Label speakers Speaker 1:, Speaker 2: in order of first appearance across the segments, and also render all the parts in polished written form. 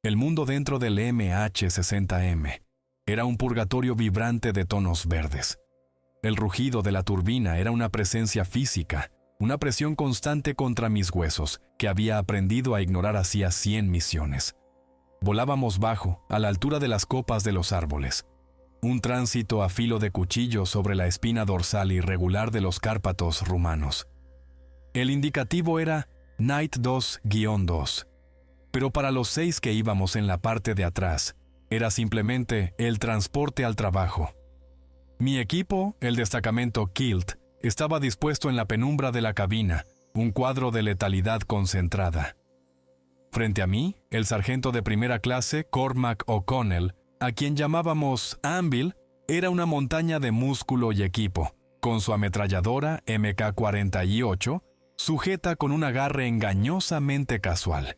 Speaker 1: El mundo dentro del MH-60M era un purgatorio vibrante de tonos verdes. El rugido de la turbina era una presencia física, una presión constante contra mis huesos que había aprendido a ignorar hacía 100 misiones. Volábamos bajo, a la altura de las copas de los árboles. Un tránsito a filo de cuchillo sobre la espina dorsal irregular de los Cárpatos rumanos. El indicativo era Night 2-2, pero para los 6 que íbamos en la parte de atrás, era simplemente el transporte al trabajo. Mi equipo, el destacamento Kilt, estaba dispuesto en la penumbra de la cabina, un cuadro de letalidad concentrada. Frente a mí, el sargento de primera clase, Cormac O'Connell, a quien llamábamos Anvil, era una montaña de músculo y equipo, con su ametralladora MK-48, sujeta con un agarre engañosamente casual.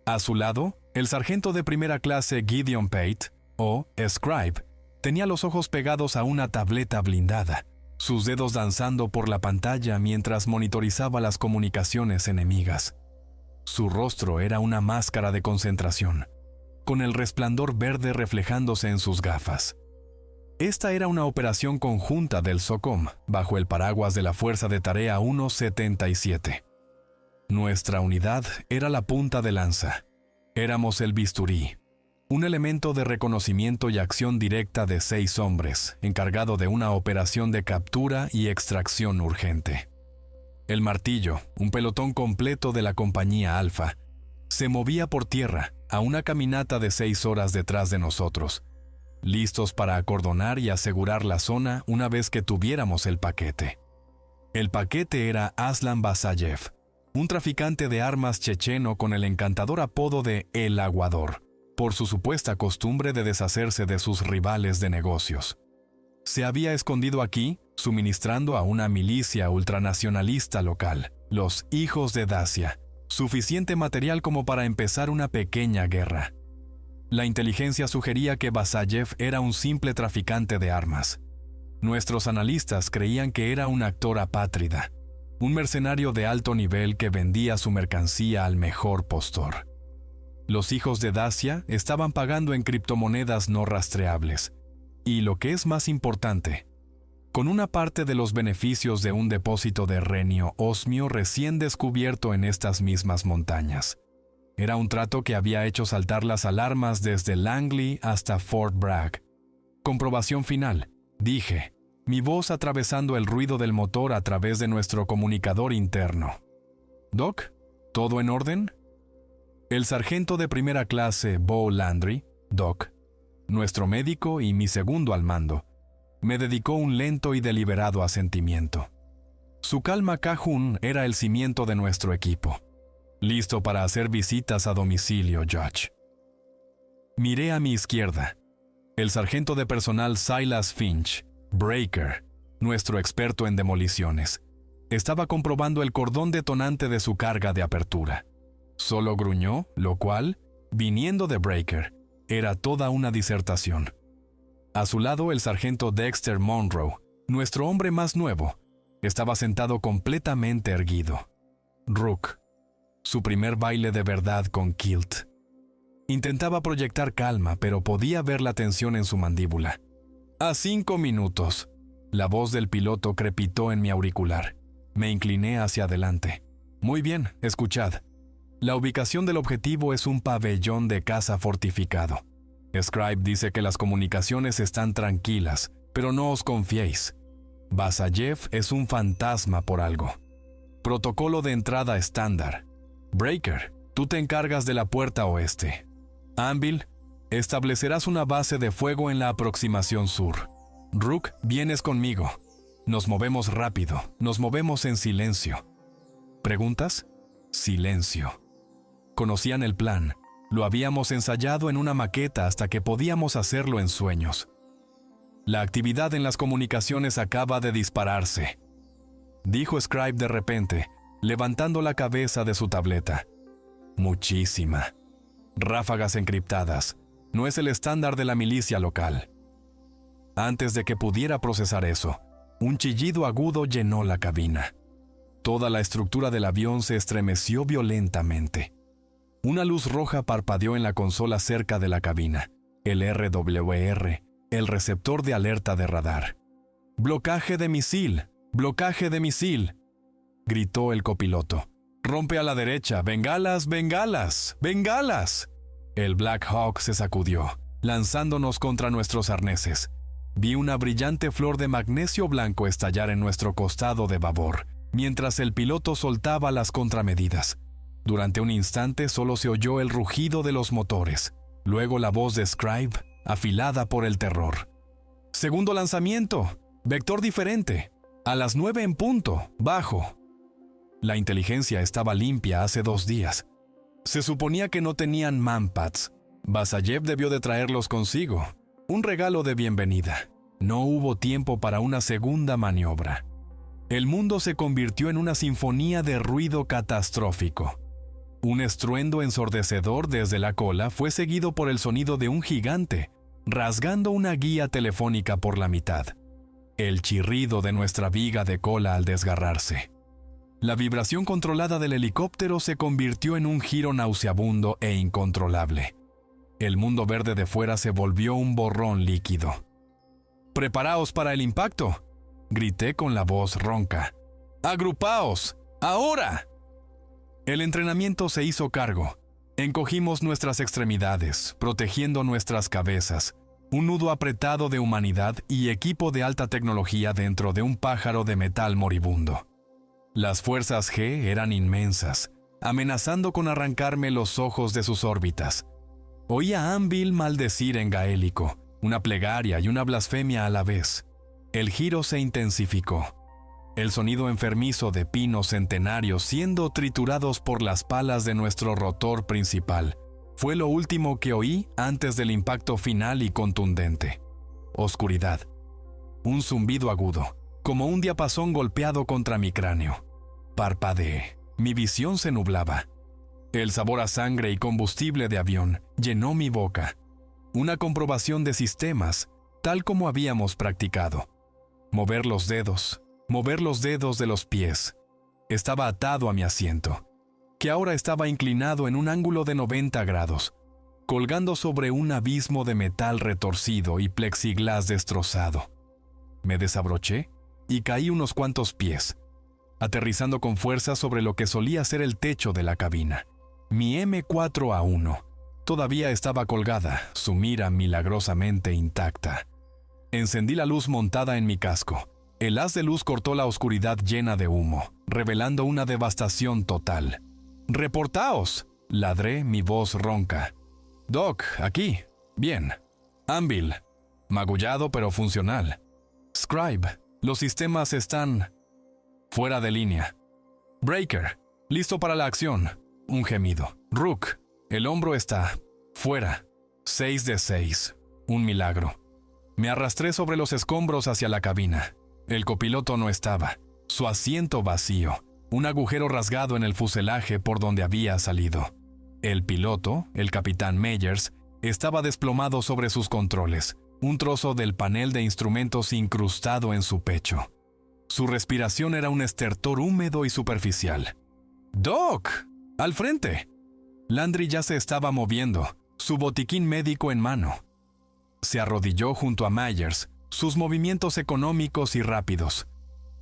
Speaker 1: A su lado, el sargento de primera clase Gideon Pate, o Scribe, tenía los ojos pegados a una tableta blindada, sus dedos danzando por la pantalla mientras monitorizaba las comunicaciones enemigas. Su rostro era una máscara de concentración, con el resplandor verde reflejándose en sus gafas. Esta era una operación conjunta del SOCOM, bajo el paraguas de la Fuerza de Tarea 177. Nuestra unidad era la punta de lanza. Éramos el bisturí, un elemento de reconocimiento y acción directa de 6 hombres, encargado de una operación de captura y extracción urgente. El martillo, un pelotón completo de la compañía Alfa, se movía por tierra a una caminata de 6 horas detrás de nosotros, listos para acordonar y asegurar la zona una vez que tuviéramos el paquete. El paquete era Aslan Basayev, un traficante de armas checheno con el encantador apodo de El Aguador, por su supuesta costumbre de deshacerse de sus rivales de negocios. Se había escondido aquí, suministrando a una milicia ultranacionalista local, los Hijos de Dacia, suficiente material como para empezar una pequeña guerra. La inteligencia sugería que Basayev era un simple traficante de armas. Nuestros analistas creían que era un actor apátrida, un mercenario de alto nivel que vendía su mercancía al mejor postor. Los Hijos de Dacia estaban pagando en criptomonedas no rastreables, y lo que es más importante, con una parte de los beneficios de un depósito de renio osmio recién descubierto en estas mismas montañas. Era un trato que había hecho saltar las alarmas desde Langley hasta Fort Bragg. Comprobación final, dije, mi voz atravesando el ruido del motor a través de nuestro comunicador interno. «Doc, ¿todo en orden?» El sargento de primera clase, Bo Landry, Doc, nuestro médico y mi segundo al mando, me dedicó un lento y deliberado asentimiento. Su calma cajún era el cimiento de nuestro equipo. Listo para hacer visitas a domicilio, Judge. Miré a mi izquierda. El sargento de personal Silas Finch, Breaker, nuestro experto en demoliciones, estaba comprobando el cordón detonante de su carga de apertura. Solo gruñó, lo cual, viniendo de Breaker, era toda una disertación. A su lado, el sargento Dexter Monroe, nuestro hombre más nuevo, estaba sentado completamente erguido. Rook, su primer baile de verdad con Kilt. Intentaba proyectar calma, pero podía ver la tensión en su mandíbula. «A 5 minutos», la voz del piloto crepitó en mi auricular. Me incliné hacia adelante. «Muy bien, escuchad. La ubicación del objetivo es un pabellón de caza fortificado. Scribe dice que las comunicaciones están tranquilas, pero no os confiéis. Basayev es un fantasma por algo. Protocolo de entrada estándar. Breaker, tú te encargas de la puerta oeste. Anvil, establecerás una base de fuego en la aproximación sur. Rook, vienes conmigo. Nos movemos rápido, nos movemos en silencio». ¿Preguntas? Silencio. Conocían el plan. Lo habíamos ensayado en una maqueta hasta que podíamos hacerlo en sueños. «La actividad en las comunicaciones acaba de dispararse», dijo Scribe de repente, levantando la cabeza de su tableta. «Muchísima. Ráfagas encriptadas. No es el estándar de la milicia local». Antes de que pudiera procesar eso, un chillido agudo llenó la cabina. Toda la estructura del avión se estremeció violentamente. Una luz roja parpadeó en la consola cerca de la cabina. El RWR, el receptor de alerta de radar. ¡Blocaje de misil! ¡Blocaje de misil!, gritó el copiloto. ¡Rompe a la derecha! ¡Bengalas, bengalas, bengalas! El Black Hawk se sacudió, lanzándonos contra nuestros arneses. Vi una brillante flor de magnesio blanco estallar en nuestro costado de babor, mientras el piloto soltaba las contramedidas. Durante un instante solo se oyó el rugido de los motores, luego la voz de Scribe, afilada por el terror. ¡Segundo lanzamiento! ¡Vector diferente! A las 9 en punto, bajo. La inteligencia estaba limpia hace 2 días. Se suponía que no tenían manpads. Basayev debió de traerlos consigo. Un regalo de bienvenida. No hubo tiempo para una segunda maniobra. El mundo se convirtió en una sinfonía de ruido catastrófico. Un estruendo ensordecedor desde la cola fue seguido por el sonido de un gigante, rasgando una guía telefónica por la mitad. El chirrido de nuestra viga de cola al desgarrarse. La vibración controlada del helicóptero se convirtió en un giro nauseabundo e incontrolable. El mundo verde de fuera se volvió un borrón líquido. ¡Preparaos para el impacto!, grité con la voz ronca. ¡Agrupaos! ¡Ahora! El entrenamiento se hizo cargo. Encogimos nuestras extremidades, protegiendo nuestras cabezas. Un nudo apretado de humanidad y equipo de alta tecnología dentro de un pájaro de metal moribundo. Las fuerzas G eran inmensas, amenazando con arrancarme los ojos de sus órbitas. Oía a Anvil maldecir en gaélico, una plegaria y una blasfemia a la vez. El giro se intensificó. El sonido enfermizo de pinos centenarios siendo triturados por las palas de nuestro rotor principal fue lo último que oí antes del impacto final y contundente. Oscuridad. Un zumbido agudo, como un diapasón golpeado contra mi cráneo. Parpadeé. Mi visión se nublaba. El sabor a sangre y combustible de avión llenó mi boca. Una comprobación de sistemas, tal como habíamos practicado. Mover los dedos de los pies. Estaba atado a mi asiento, que ahora estaba inclinado en un ángulo de 90 grados, colgando sobre un abismo de metal retorcido y plexiglás destrozado. Me desabroché y caí unos cuantos pies, aterrizando con fuerza sobre lo que solía ser el techo de la cabina. Mi M4A1 todavía estaba colgada, su mira milagrosamente intacta. Encendí la luz montada en mi casco. El haz de luz cortó la oscuridad llena de humo, revelando una devastación total. ¡Reportaos!, ladré, mi voz ronca. Doc, aquí. Bien. Anvil. Magullado pero funcional. Scribe. Los sistemas están fuera de línea. Breaker. Listo para la acción. Un gemido. Rook. El hombro está fuera. 6 de 6. Un milagro. Me arrastré sobre los escombros hacia la cabina. El copiloto no estaba. Su asiento vacío. Un agujero rasgado en el fuselaje por donde había salido. El piloto, el capitán Meyers, estaba desplomado sobre sus controles, un trozo del panel de instrumentos incrustado en su pecho. Su respiración era un estertor húmedo y superficial. ¡Doc! ¡Al frente! Landry ya se estaba moviendo, su botiquín médico en mano. Se arrodilló junto a Myers, sus movimientos económicos y rápidos.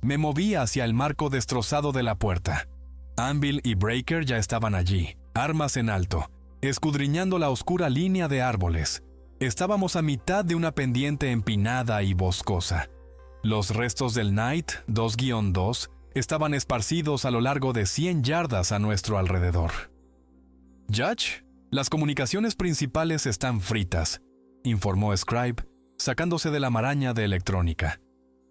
Speaker 1: Me moví hacia el marco destrozado de la puerta. Anvil y Breaker ya estaban allí, armas en alto, escudriñando la oscura línea de árboles. Estábamos a mitad de una pendiente empinada y boscosa. Los restos del Knight 2-2 estaban esparcidos a lo largo de 100 yardas a nuestro alrededor. «Judge, las comunicaciones principales están fritas», informó Scribe, sacándose de la maraña de electrónica.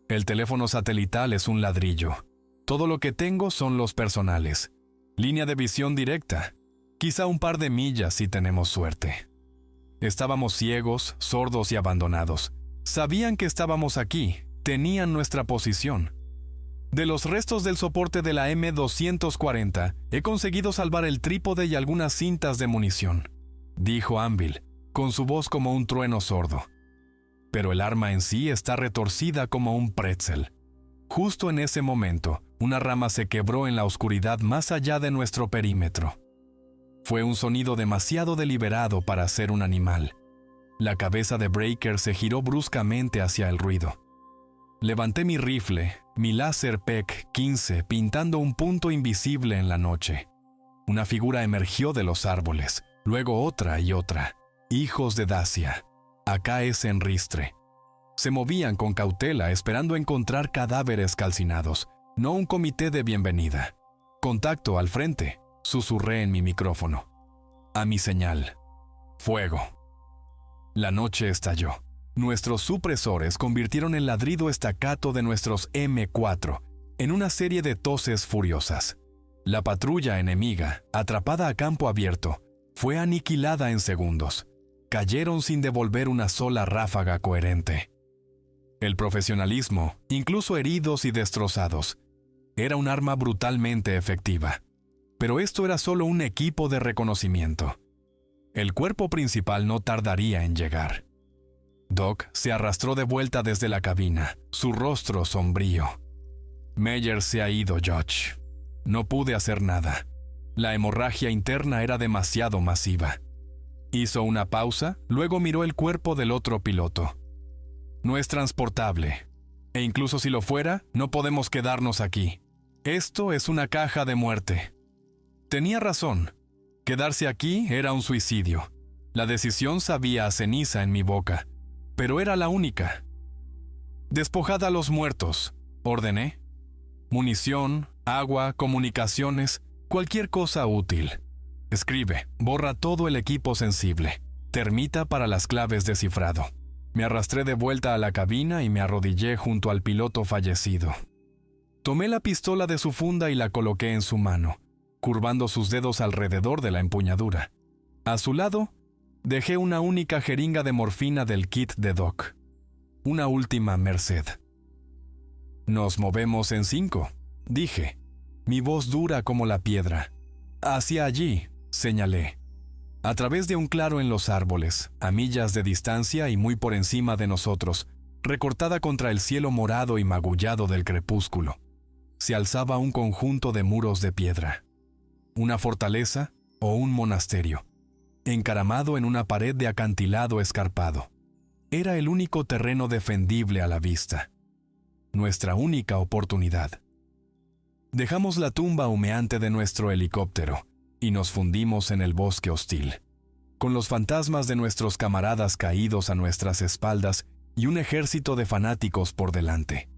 Speaker 1: «El teléfono satelital es un ladrillo. Todo lo que tengo son los personales. Línea de visión directa. Quizá un par de millas si tenemos suerte». Estábamos ciegos, sordos y abandonados. Sabían que estábamos aquí, tenían nuestra posición. De los restos del soporte de la M240, he conseguido salvar el trípode y algunas cintas de munición, dijo Anvil, con su voz como un trueno sordo. Pero el arma en sí está retorcida como un pretzel. Justo en ese momento, una rama se quebró en la oscuridad más allá de nuestro perímetro. Fue un sonido demasiado deliberado para ser un animal. La cabeza de Breaker se giró bruscamente hacia el ruido. Levanté mi rifle, mi láser PEC 15, pintando un punto invisible en la noche. Una figura emergió de los árboles, luego otra y otra. Hijos de Dacia. Acá es en ristre. Se movían con cautela esperando encontrar cadáveres calcinados, no un comité de bienvenida. Contacto al frente, susurré en mi micrófono. A mi señal. Fuego. La noche estalló. Nuestros supresores convirtieron el ladrido estacato de nuestros M4 en una serie de toses furiosas. La patrulla enemiga, atrapada a campo abierto, fue aniquilada en segundos. Cayeron sin devolver una sola ráfaga coherente. El profesionalismo, incluso heridos y destrozados, era un arma brutalmente efectiva. Pero esto era solo un equipo de reconocimiento. El cuerpo principal no tardaría en llegar. Doc se arrastró de vuelta desde la cabina, su rostro sombrío. Meyer se ha ido, George. No pude hacer nada. La hemorragia interna era demasiado masiva. Hizo una pausa, luego miró el cuerpo del otro piloto. No es transportable, e incluso si lo fuera, no podemos quedarnos aquí. Esto es una caja de muerte. Tenía razón. Quedarse aquí era un suicidio. La decisión sabía a ceniza en mi boca, pero era la única. Despojad a los muertos, ordené. Munición, agua, comunicaciones, cualquier cosa útil. Escribe, borra todo el equipo sensible. Termita para las claves de cifrado. Me arrastré de vuelta a la cabina y me arrodillé junto al piloto fallecido. Tomé la pistola de su funda y la coloqué en su mano, curvando sus dedos alrededor de la empuñadura. A su lado, dejé una única jeringa de morfina del kit de Doc. Una última merced. Nos movemos en 5, dije, mi voz dura como la piedra. Hacia allí, señalé. A través de un claro en los árboles, a millas de distancia y muy por encima de nosotros, recortada contra el cielo morado y magullado del crepúsculo, se alzaba un conjunto de muros de piedra. Una fortaleza o un monasterio, encaramado en una pared de acantilado escarpado. Era el único terreno defendible a la vista. Nuestra única oportunidad. Dejamos la tumba humeante de nuestro helicóptero y nos fundimos en el bosque hostil, con los fantasmas de nuestros camaradas caídos a nuestras espaldas y un ejército de fanáticos por delante.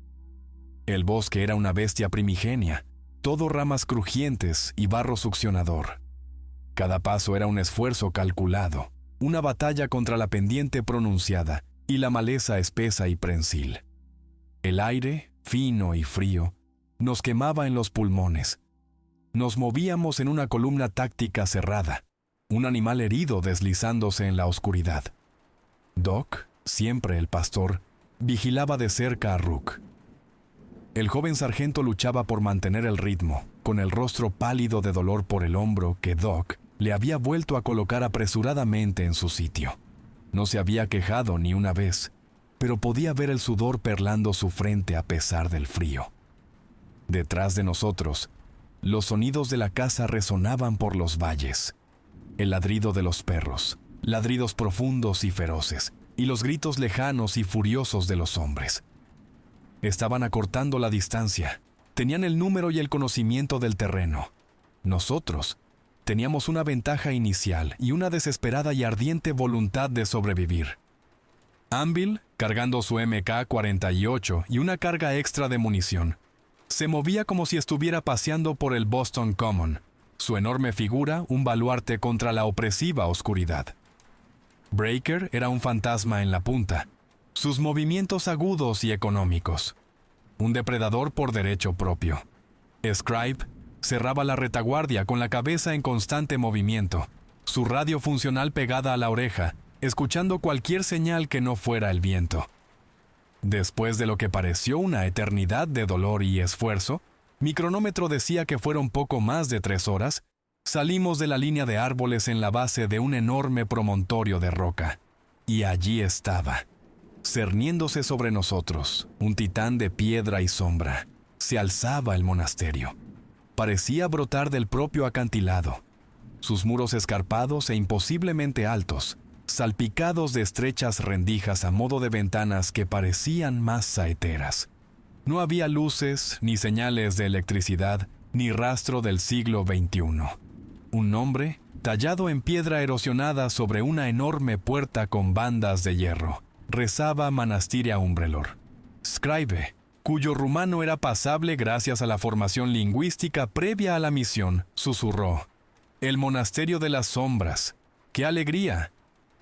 Speaker 1: El bosque era una bestia primigenia, todo ramas crujientes y barro succionador. Cada paso era un esfuerzo calculado, una batalla contra la pendiente pronunciada y la maleza espesa y prensil. El aire, fino y frío, nos quemaba en los pulmones. Nos movíamos en una columna táctica cerrada, un animal herido deslizándose en la oscuridad. Doc, siempre el pastor, vigilaba de cerca a Rook. El joven sargento luchaba por mantener el ritmo, con el rostro pálido de dolor por el hombro que Doc le había vuelto a colocar apresuradamente en su sitio. No se había quejado ni una vez, pero podía ver el sudor perlando su frente a pesar del frío. Detrás de nosotros, los sonidos de la caza resonaban por los valles. El ladrido de los perros, ladridos profundos y feroces, y los gritos lejanos y furiosos de los hombres. Estaban acortando la distancia, tenían el número y el conocimiento del terreno. Nosotros teníamos una ventaja inicial y una desesperada y ardiente voluntad de sobrevivir. Anvil, cargando su MK-48 y una carga extra de munición, se movía como si estuviera paseando por el Boston Common, su enorme figura un baluarte contra la opresiva oscuridad. Breaker era un fantasma en la punta, sus movimientos agudos y económicos. Un depredador por derecho propio. Scribe cerraba la retaguardia con la cabeza en constante movimiento, su radio funcional pegada a la oreja, escuchando cualquier señal que no fuera el viento. Después de lo que pareció una eternidad de dolor y esfuerzo, mi cronómetro decía que fueron poco más de 3 horas, salimos de la línea de árboles en la base de un enorme promontorio de roca. Y allí estaba, cerniéndose sobre nosotros, un titán de piedra y sombra. Se alzaba el monasterio. Parecía brotar del propio acantilado. sus muros escarpados e imposiblemente altos, salpicados de estrechas rendijas a modo de ventanas que parecían más saeteras. No había luces, ni señales de electricidad, ni rastro del siglo XXI. Un nombre, tallado en piedra erosionada sobre una enorme puerta con bandas de hierro, rezaba Manastiria Umbrelor. Scribe, cuyo rumano era pasable gracias a la formación lingüística previa a la misión, susurró: «El monasterio de las sombras. ¡Qué alegría!».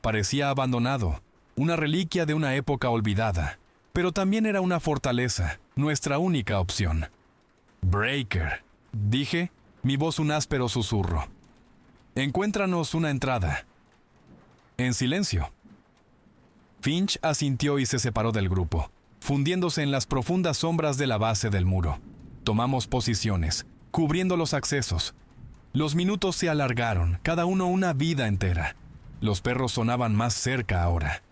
Speaker 1: Parecía abandonado, una reliquia de una época olvidada, pero también era una fortaleza, nuestra única opción. «Breaker», dije, mi voz un áspero susurro. «Encuéntranos una entrada». En silencio. Finch asintió y se separó del grupo, fundiéndose en las profundas sombras de la base del muro. Tomamos posiciones, cubriendo los accesos. Los minutos se alargaron, cada uno una vida entera. Los perros sonaban más cerca ahora.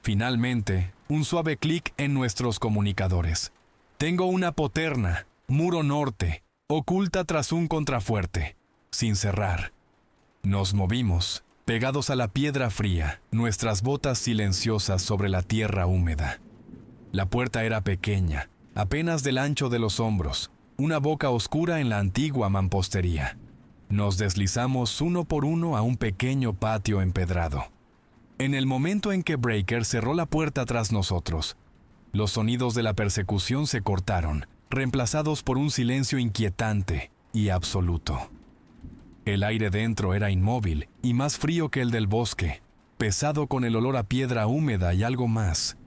Speaker 1: Finalmente, un suave clic en nuestros comunicadores. «Tengo una poterna, muro norte, oculta tras un contrafuerte, sin cerrar». Nos movimos, pegados a la piedra fría, nuestras botas silenciosas sobre la tierra húmeda. La puerta era pequeña, apenas del ancho de los hombros, una boca oscura en la antigua mampostería. Nos deslizamos uno por uno a un pequeño patio empedrado. En el momento en que Breaker cerró la puerta tras nosotros, los sonidos de la persecución se cortaron, reemplazados por un silencio inquietante y absoluto. El aire dentro era inmóvil y más frío que el del bosque, pesado con el olor a piedra húmeda y algo más.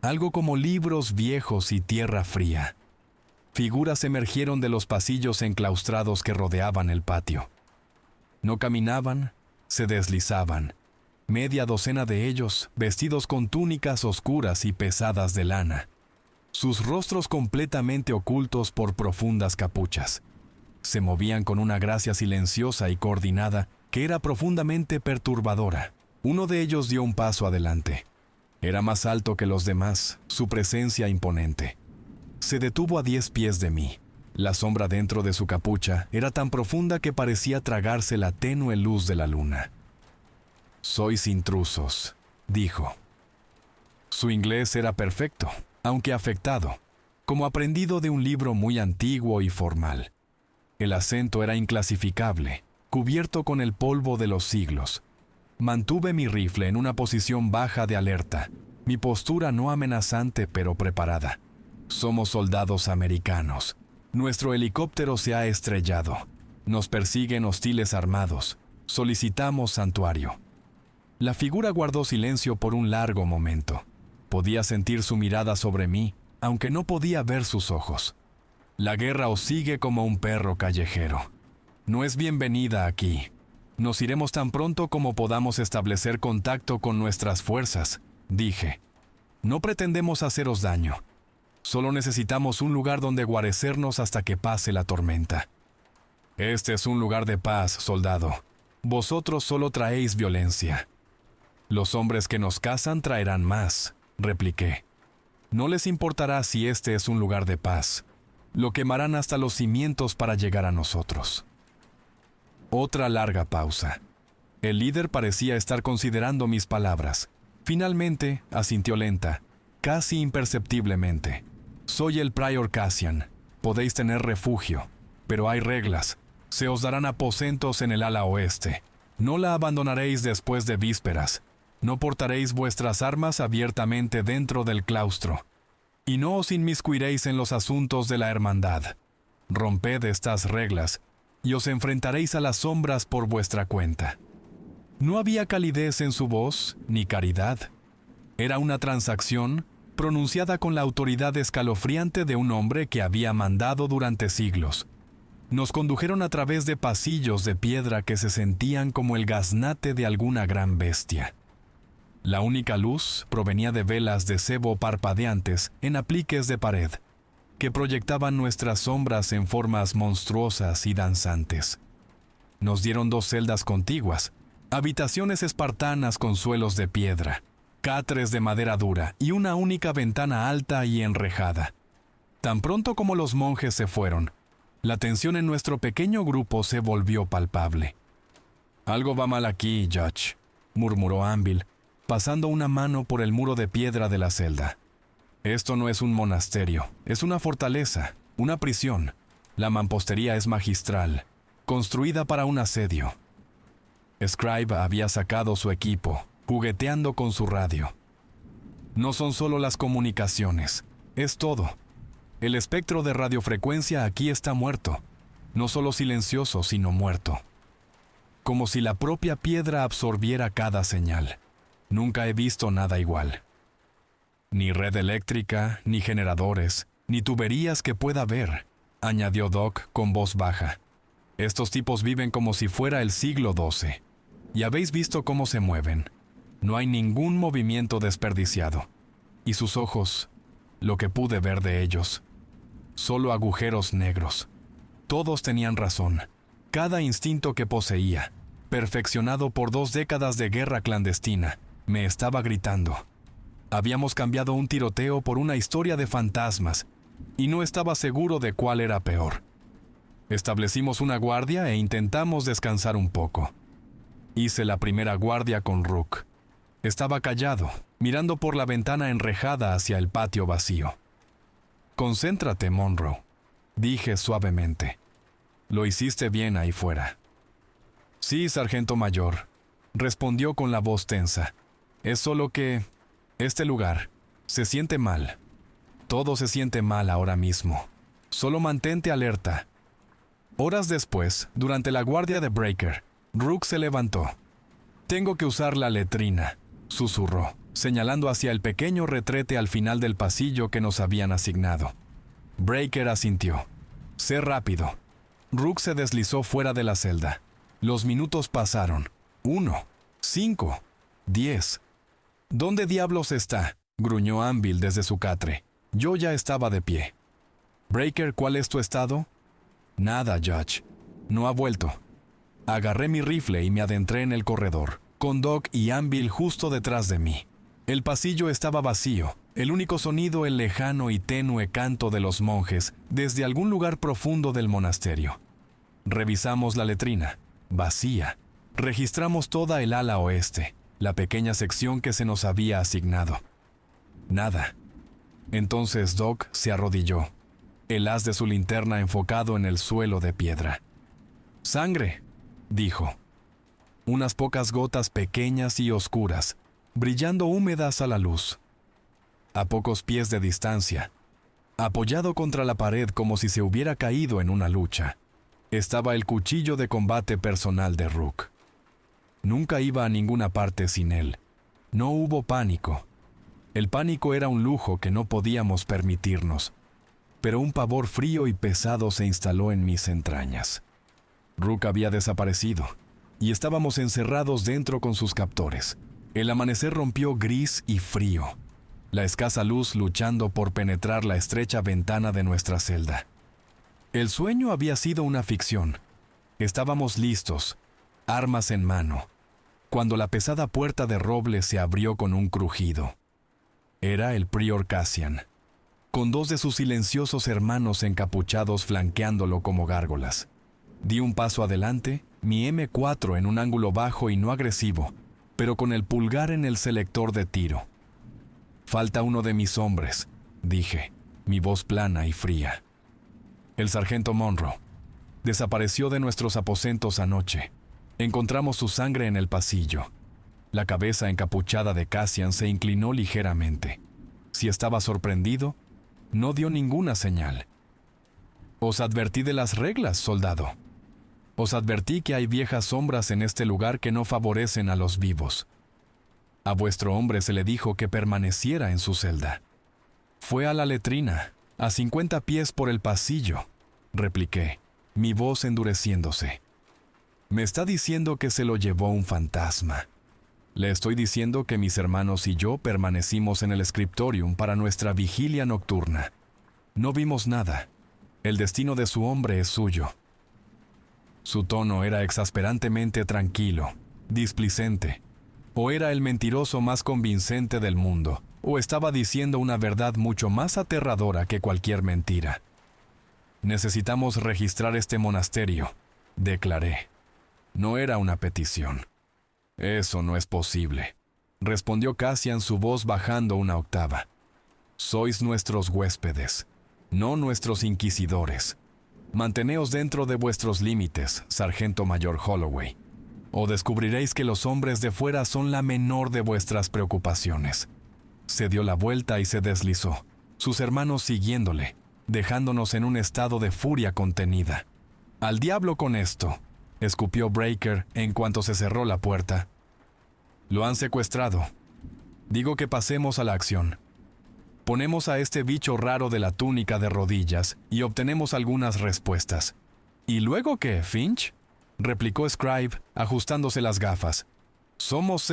Speaker 1: Algo como libros viejos y tierra fría. Figuras emergieron de los pasillos enclaustrados que rodeaban el patio. No caminaban, se deslizaban. Media docena de ellos, vestidos con túnicas oscuras y pesadas de lana. Sus rostros completamente ocultos por profundas capuchas. Se movían con una gracia silenciosa y coordinada que era profundamente perturbadora. Uno de ellos dio un paso adelante. Era más alto que los demás, su presencia imponente. Se detuvo a 10 pies de mí. La sombra dentro de su capucha era tan profunda que parecía tragarse la tenue luz de la luna. «Sois intrusos», dijo. Su inglés era perfecto, aunque afectado, como aprendido de un libro muy antiguo y formal. El acento era inclasificable, cubierto con el polvo de los siglos. Mantuve mi rifle en una posición baja de alerta, mi postura no amenazante pero preparada. Somos soldados americanos. Nuestro helicóptero se ha estrellado. Nos persiguen hostiles armados. Solicitamos santuario. La figura guardó silencio por un largo momento. Podía sentir su mirada sobre mí, aunque no podía ver sus ojos. La guerra os sigue como un perro callejero. No es bienvenida aquí. Nos iremos tan pronto como podamos establecer contacto con nuestras fuerzas, dije. No pretendemos haceros daño. Solo necesitamos un lugar donde guarecernos hasta que pase la tormenta. Este es un lugar de paz, soldado. Vosotros solo traéis violencia. Los hombres que nos cazan traerán más, repliqué. No les importará si este es un lugar de paz. Lo quemarán hasta los cimientos para llegar a nosotros. Otra larga pausa. El líder parecía estar considerando mis palabras. Finalmente, asintió lenta, casi imperceptiblemente. Soy el Prior Cassian. Podéis tener refugio, pero hay reglas. Se os darán aposentos en el ala oeste. No la abandonaréis después de vísperas. No portaréis vuestras armas abiertamente dentro del claustro. Y no os inmiscuiréis en los asuntos de la hermandad. Romped estas reglas, y os enfrentaréis a las sombras por vuestra cuenta. No había calidez en su voz, ni caridad. Era una transacción pronunciada con la autoridad escalofriante de un hombre que había mandado durante siglos. Nos condujeron a través de pasillos de piedra que se sentían como el gaznate de alguna gran bestia. La única luz provenía de velas de sebo parpadeantes en apliques de pared, que proyectaban nuestras sombras en formas monstruosas y danzantes. Nos dieron 2 celdas contiguas, habitaciones espartanas con suelos de piedra, catres de madera dura y una única ventana alta y enrejada. Tan pronto como los monjes se fueron, la tensión en nuestro pequeño grupo se volvió palpable. Algo va mal aquí, Judge, murmuró Anvil, pasando una mano por el muro de piedra de la celda. Esto no es un monasterio, es una fortaleza, una prisión. La mampostería es magistral, construida para un asedio. Scribe había sacado su equipo, jugueteando con su radio. No son solo las comunicaciones, es todo. El espectro de radiofrecuencia aquí está muerto, no solo silencioso, sino muerto. Como si la propia piedra absorbiera cada señal. Nunca he visto nada igual. Ni red eléctrica, ni generadores, ni tuberías que pueda ver, añadió Doc con voz baja. Estos tipos viven como si fuera el siglo XII. Y habéis visto cómo se mueven. No hay ningún movimiento desperdiciado. Y sus ojos, lo que pude ver de ellos, solo agujeros negros. Todos tenían razón. Cada instinto que poseía, perfeccionado por 2 décadas de guerra clandestina, me estaba gritando. Habíamos cambiado un tiroteo por una historia de fantasmas, y no estaba seguro de cuál era peor. Establecimos una guardia e intentamos descansar un poco. Hice la primera guardia con Rook. Estaba callado, mirando por la ventana enrejada hacia el patio vacío. «Concéntrate, Monroe», dije suavemente. «Lo hiciste bien ahí fuera». «Sí, sargento mayor», respondió con la voz tensa. «Es solo que este lugar se siente mal. Todo se siente mal ahora mismo. Solo mantente alerta». Horas después, durante la guardia de Breaker, Rook se levantó. «Tengo que usar la letrina», susurró, señalando hacia el pequeño retrete al final del pasillo que nos habían asignado. Breaker asintió. «Sé rápido». Rook se deslizó fuera de la celda. Los minutos pasaron. 1, 5, 10. «¿Dónde diablos está?», gruñó Anvil desde su catre. Yo ya estaba de pie. «Breaker, ¿cuál es tu estado?» «Nada, Judge. No ha vuelto». Agarré mi rifle y me adentré en el corredor, con Doc y Anvil justo detrás de mí. El pasillo estaba vacío, el único sonido el lejano y tenue canto de los monjes desde algún lugar profundo del monasterio. Revisamos la letrina, vacía. Registramos toda el ala oeste, la pequeña sección que se nos había asignado. Nada. Entonces Doc se arrodilló, el haz de su linterna enfocado en el suelo de piedra. «Sangre», dijo. Unas pocas gotas pequeñas y oscuras, brillando húmedas a la luz. A pocos pies de distancia, apoyado contra la pared como si se hubiera caído en una lucha, estaba el cuchillo de combate personal de Rook. Nunca iba a ninguna parte sin él. No hubo pánico. El pánico era un lujo que no podíamos permitirnos, pero un pavor frío y pesado se instaló en mis entrañas. Rook había desaparecido, y estábamos encerrados dentro con sus captores. El amanecer rompió gris y frío, la escasa luz luchando por penetrar la estrecha ventana de nuestra celda. El sueño había sido una ficción. Estábamos listos, armas en mano, cuando la pesada puerta de roble se abrió con un crujido. Era el prior Cassian, con 2 de sus silenciosos hermanos encapuchados flanqueándolo como gárgolas. Di un paso adelante, mi M4 en un ángulo bajo y no agresivo, pero con el pulgar en el selector de tiro. «Falta uno de mis hombres», dije, mi voz plana y fría. «El sargento Monroe. Desapareció de nuestros aposentos anoche. Encontramos su sangre en el pasillo». La cabeza encapuchada de Cassian se inclinó ligeramente. Si estaba sorprendido, no dio ninguna señal. «Os advertí de las reglas, soldado. Os advertí que hay viejas sombras en este lugar que no favorecen a los vivos. A vuestro hombre se le dijo que permaneciera en su celda». «Fue a la letrina, a 50 pies por el pasillo», repliqué, mi voz endureciéndose. «Me está diciendo que se lo llevó un fantasma. Le estoy diciendo que mis hermanos y yo permanecimos en el scriptorium para nuestra vigilia nocturna. No vimos nada. El destino de su hombre es suyo». Su tono era exasperantemente tranquilo, displicente. O era el mentiroso más convincente del mundo, o estaba diciendo una verdad mucho más aterradora que cualquier mentira. «Necesitamos registrar este monasterio», declaré. No era una petición. Eso no es posible, respondió Cassian, su voz bajando una octava. Sois nuestros huéspedes, no nuestros inquisidores. Manteneos dentro de vuestros límites, sargento mayor Holloway, o descubriréis que los hombres de fuera son la menor de vuestras preocupaciones. Se dio la vuelta y se deslizó, sus hermanos siguiéndole, dejándonos en un estado de furia contenida. «Al diablo con esto», escupió Breaker en cuanto se cerró la puerta. «Lo han secuestrado. Digo que pasemos a la acción. Ponemos a este bicho raro de la túnica de rodillas y obtenemos algunas respuestas». «¿Y luego qué, Finch?», replicó Scribe, ajustándose las gafas. «Somos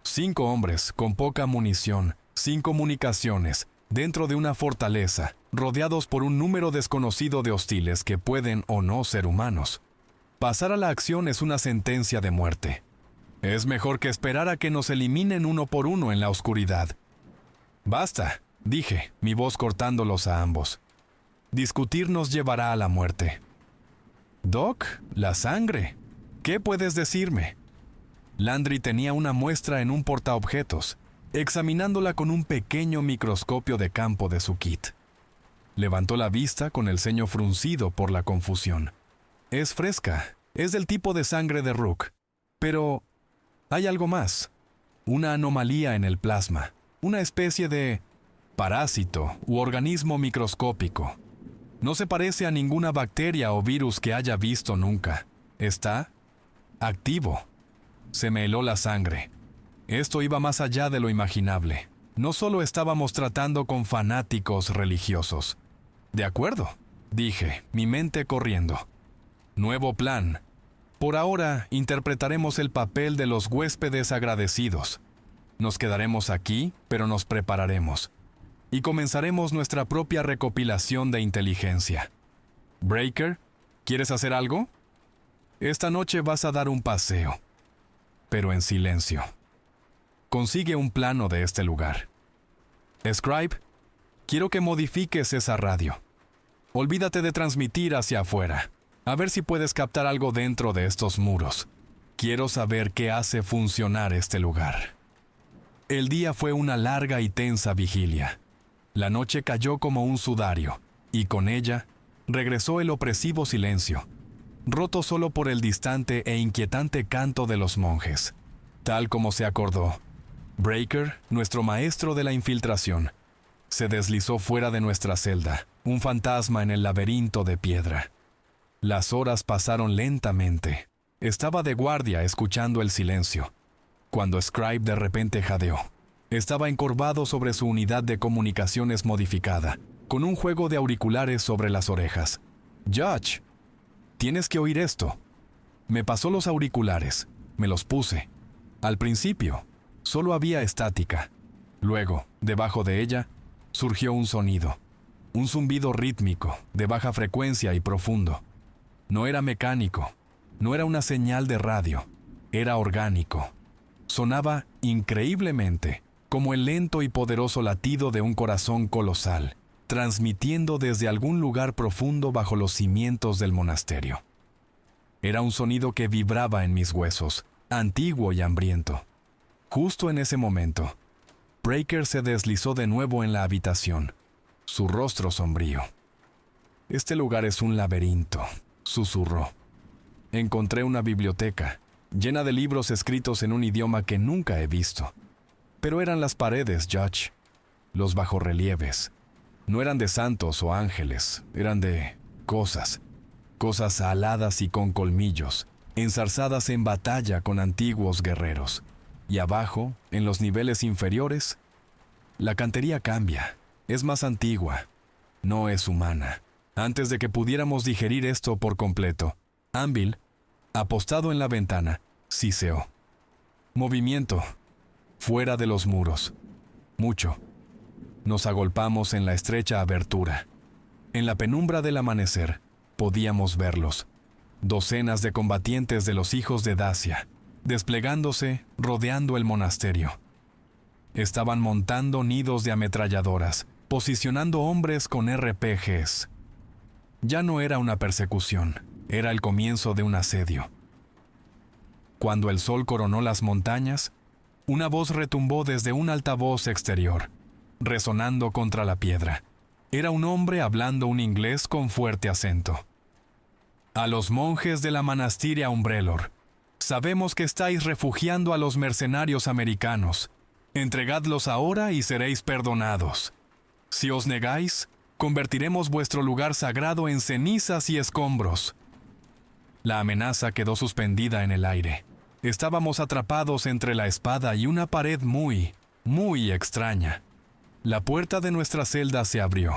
Speaker 1: 5 hombres, con poca munición, sin comunicaciones, dentro de una fortaleza, rodeados por un número desconocido de hostiles que pueden o no ser humanos. Pasar a la acción es una sentencia de muerte. Es mejor que esperar a que nos eliminen uno por uno en la oscuridad». «Basta», dije, mi voz cortándolos a ambos. «Discutir nos llevará a la muerte». «Doc, la sangre. ¿Qué puedes decirme?» Landry tenía una muestra en un portaobjetos, examinándola con un pequeño microscopio de campo de su kit. Levantó la vista con el ceño fruncido por la confusión. «Es fresca, es del tipo de sangre de Rook. Pero hay algo más. Una anomalía en el plasma, una especie de parásito u organismo microscópico. No se parece a ninguna bacteria o virus que haya visto nunca. Está activo». Se me heló la sangre. Esto iba más allá de lo imaginable. No solo estábamos tratando con fanáticos religiosos. «De acuerdo», dije, mi mente corriendo. «Nuevo plan. Por ahora interpretaremos el papel de los huéspedes agradecidos. Nos quedaremos aquí, pero nos prepararemos. Y comenzaremos nuestra propia recopilación de inteligencia. Breaker, ¿quieres hacer algo? Esta noche vas a dar un paseo, pero en silencio. Consigue un plano de este lugar. Scribe, quiero que modifiques esa radio. Olvídate de transmitir hacia afuera. A ver si puedes captar algo dentro de estos muros. Quiero saber qué hace funcionar este lugar». El día fue una larga y tensa vigilia. La noche cayó como un sudario, y con ella regresó el opresivo silencio, roto solo por el distante e inquietante canto de los monjes. Tal como se acordó, Breaker, nuestro maestro de la infiltración, se deslizó fuera de nuestra celda, un fantasma en el laberinto de piedra. Las horas pasaron lentamente. Estaba de guardia escuchando el silencio, cuando Scribe de repente jadeó. Estaba encorvado sobre su unidad de comunicaciones modificada, con un juego de auriculares sobre las orejas. «Judge, tienes que oír esto». Me pasó los auriculares, me los puse. Al principio, solo había estática. Luego, debajo de ella, surgió un sonido. Un zumbido rítmico, de baja frecuencia y profundo. No era mecánico, no era una señal de radio, era orgánico. Sonaba increíblemente, como el lento y poderoso latido de un corazón colosal, transmitiendo desde algún lugar profundo bajo los cimientos del monasterio. Era un sonido que vibraba en mis huesos, antiguo y hambriento. Justo en ese momento, Breaker se deslizó de nuevo en la habitación, su rostro sombrío. «Este lugar es un laberinto», susurró. «Encontré una biblioteca, llena de libros escritos en un idioma que nunca he visto. Pero eran las paredes, Judge, los bajorrelieves. No eran de santos o ángeles, eran de cosas aladas y con colmillos, enzarzadas en batalla con antiguos guerreros. Y abajo, en los niveles inferiores, la cantería cambia, es más antigua, no es humana». Antes de que pudiéramos digerir esto por completo, Anvil, apostado en la ventana, siseó. Movimiento. Fuera de los muros. Mucho. Nos agolpamos en la estrecha abertura. En la penumbra del amanecer, podíamos verlos. Docenas de combatientes de los hijos de Dacia, desplegándose, rodeando el monasterio. Estaban montando nidos de ametralladoras, posicionando hombres con RPGs. Ya no era una persecución, era el comienzo de un asedio. Cuando el sol coronó las montañas, una voz retumbó desde un altavoz exterior, resonando contra la piedra. Era un hombre hablando un inglés con fuerte acento. A los monjes de la Manastiria Umbrelor, sabemos que estáis refugiando a los mercenarios americanos. Entregadlos ahora y seréis perdonados. Si os negáis, convertiremos vuestro lugar sagrado en cenizas y escombros. La amenaza quedó suspendida en el aire. Estábamos atrapados entre la espada y una pared muy, muy extraña. La puerta de nuestra celda se abrió.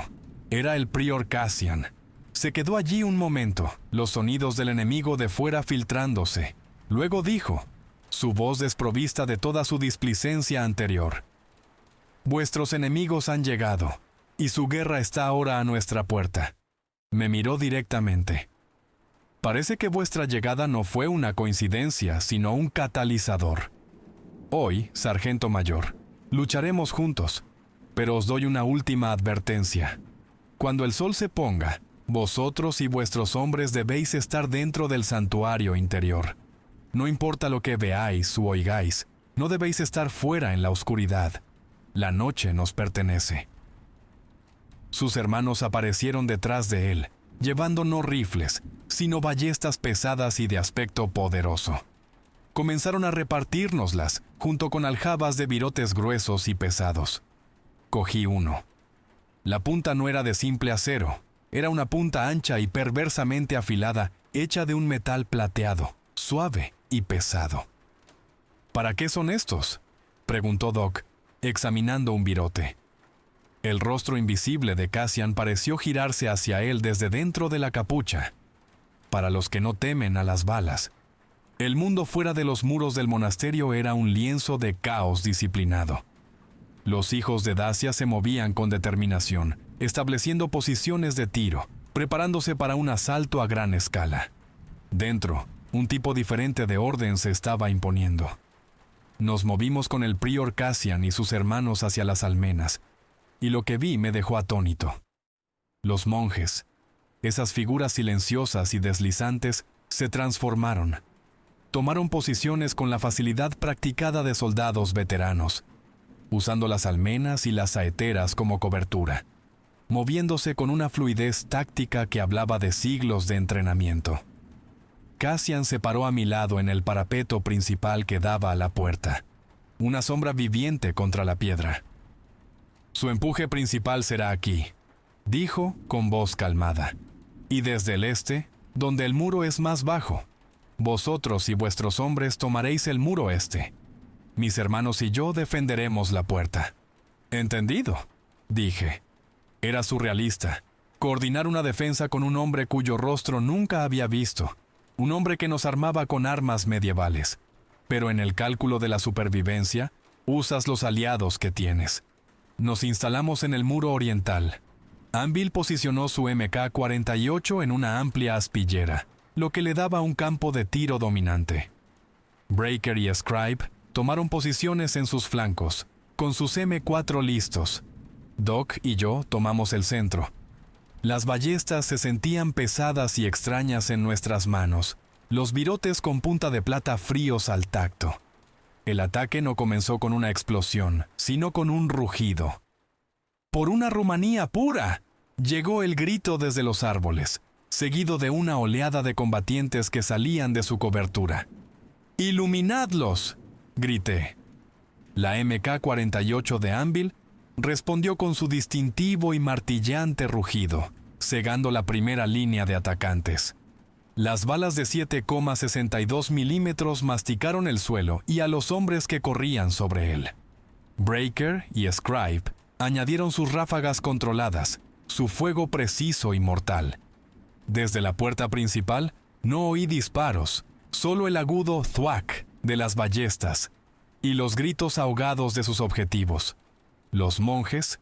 Speaker 1: Era el prior Cassian. Se quedó allí un momento, los sonidos del enemigo de fuera filtrándose. Luego dijo, su voz desprovista de toda su displicencia anterior: «Vuestros enemigos han llegado, y su guerra está ahora a nuestra puerta». Me miró directamente. «Parece que vuestra llegada no fue una coincidencia, sino un catalizador. Hoy, sargento mayor, lucharemos juntos, pero os doy una última advertencia. Cuando el sol se ponga, vosotros y vuestros hombres debéis estar dentro del santuario interior. No importa lo que veáis u oigáis, no debéis estar fuera en la oscuridad. La noche nos pertenece». Sus hermanos aparecieron detrás de él, llevando no rifles, sino ballestas pesadas y de aspecto poderoso. Comenzaron a repartírnoslas, junto con aljabas de virotes gruesos y pesados. Cogí uno. La punta no era de simple acero, era una punta ancha y perversamente afilada, hecha de un metal plateado, suave y pesado. «¿Para qué son estos?», preguntó Doc, examinando un virote. El rostro invisible de Cassian pareció girarse hacia él desde dentro de la capucha. «Para los que no temen a las balas». El mundo fuera de los muros del monasterio era un lienzo de caos disciplinado. Los hijos de Dacia se movían con determinación, estableciendo posiciones de tiro, preparándose para un asalto a gran escala. Dentro, un tipo diferente de orden se estaba imponiendo. Nos movimos con el prior Cassian y sus hermanos hacia las almenas, y lo que vi me dejó atónito. Los monjes, esas figuras silenciosas y deslizantes, se transformaron. Tomaron posiciones con la facilidad practicada de soldados veteranos, usando las almenas y las saeteras como cobertura, moviéndose con una fluidez táctica que hablaba de siglos de entrenamiento. Cassian se paró a mi lado en el parapeto principal que daba a la puerta, una sombra viviente contra la piedra. «Su empuje principal será aquí», dijo con voz calmada, «y desde el este, donde el muro es más bajo. Vosotros y vuestros hombres tomaréis el muro este. Mis hermanos y yo defenderemos la puerta». «Entendido», dije. Era surrealista, coordinar una defensa con un hombre cuyo rostro nunca había visto, un hombre que nos armaba con armas medievales. Pero en el cálculo de la supervivencia, usas los aliados que tienes. Nos instalamos en el muro oriental. Anvil posicionó su MK-48 en una amplia aspillera, lo que le daba un campo de tiro dominante. Breaker y Scribe tomaron posiciones en sus flancos, con sus M4 listos. Doc y yo tomamos el centro. Las ballestas se sentían pesadas y extrañas en nuestras manos, los virotes con punta de plata fríos al tacto. El ataque no comenzó con una explosión, sino con un rugido. «¡Por una Rumanía pura!», llegó el grito desde los árboles, seguido de una oleada de combatientes que salían de su cobertura. «¡Iluminadlos!», grité. La MK-48 de Anvil respondió con su distintivo y martillante rugido, cegando la primera línea de atacantes. Las balas de 7,62 milímetros masticaron el suelo y a los hombres que corrían sobre él. Breaker y Scribe añadieron sus ráfagas controladas, su fuego preciso y mortal. Desde la puerta principal no oí disparos, solo el agudo thwack de las ballestas y los gritos ahogados de sus objetivos. Los monjes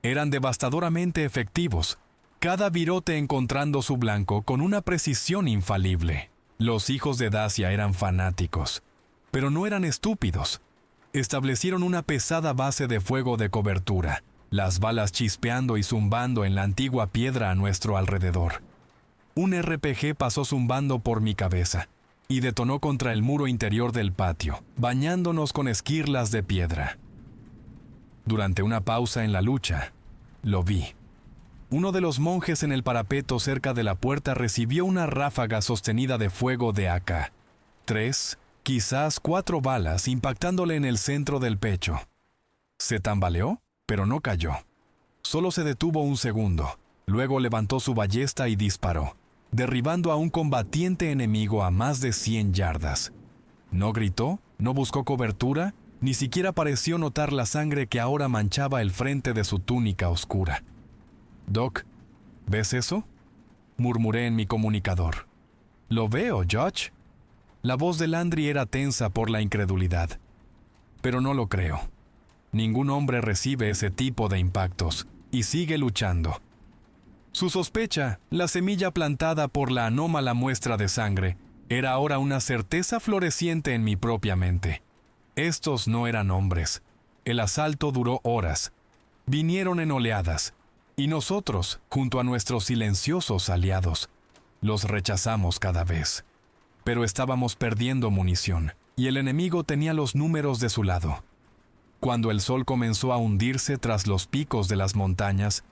Speaker 1: eran devastadoramente efectivos, cada virote encontrando su blanco con una precisión infalible. Los hijos de Dacia eran fanáticos, pero no eran estúpidos. Establecieron una pesada base de fuego de cobertura, las balas chispeando y zumbando en la antigua piedra a nuestro alrededor. Un RPG pasó zumbando por mi cabeza, y detonó contra el muro interior del patio, bañándonos con esquirlas de piedra. Durante una pausa en la lucha, lo vi. Uno de los monjes en el parapeto cerca de la puerta recibió una ráfaga sostenida de fuego de AK. 3, quizás 4 balas impactándole en el centro del pecho. Se tambaleó, pero no cayó. Solo se detuvo un segundo. Luego levantó su ballesta y disparó, derribando a un combatiente enemigo a más de 100 yardas. No gritó, no buscó cobertura, ni siquiera pareció notar la sangre que ahora manchaba el frente de su túnica oscura. «Doc, ¿ves eso?», murmuré en mi comunicador. «Lo veo, Judge». La voz de Landry era tensa por la incredulidad. «Pero no lo creo. Ningún hombre recibe ese tipo de impactos y sigue luchando». Su sospecha, la semilla plantada por la anómala muestra de sangre, era ahora una certeza floreciente en mi propia mente. Estos no eran hombres. El asalto duró horas. Vinieron en oleadas. Y nosotros, junto a nuestros silenciosos aliados, los rechazamos cada vez. Pero estábamos perdiendo munición, y el enemigo tenía los números de su lado. Cuando el sol comenzó a hundirse tras los picos de las montañas,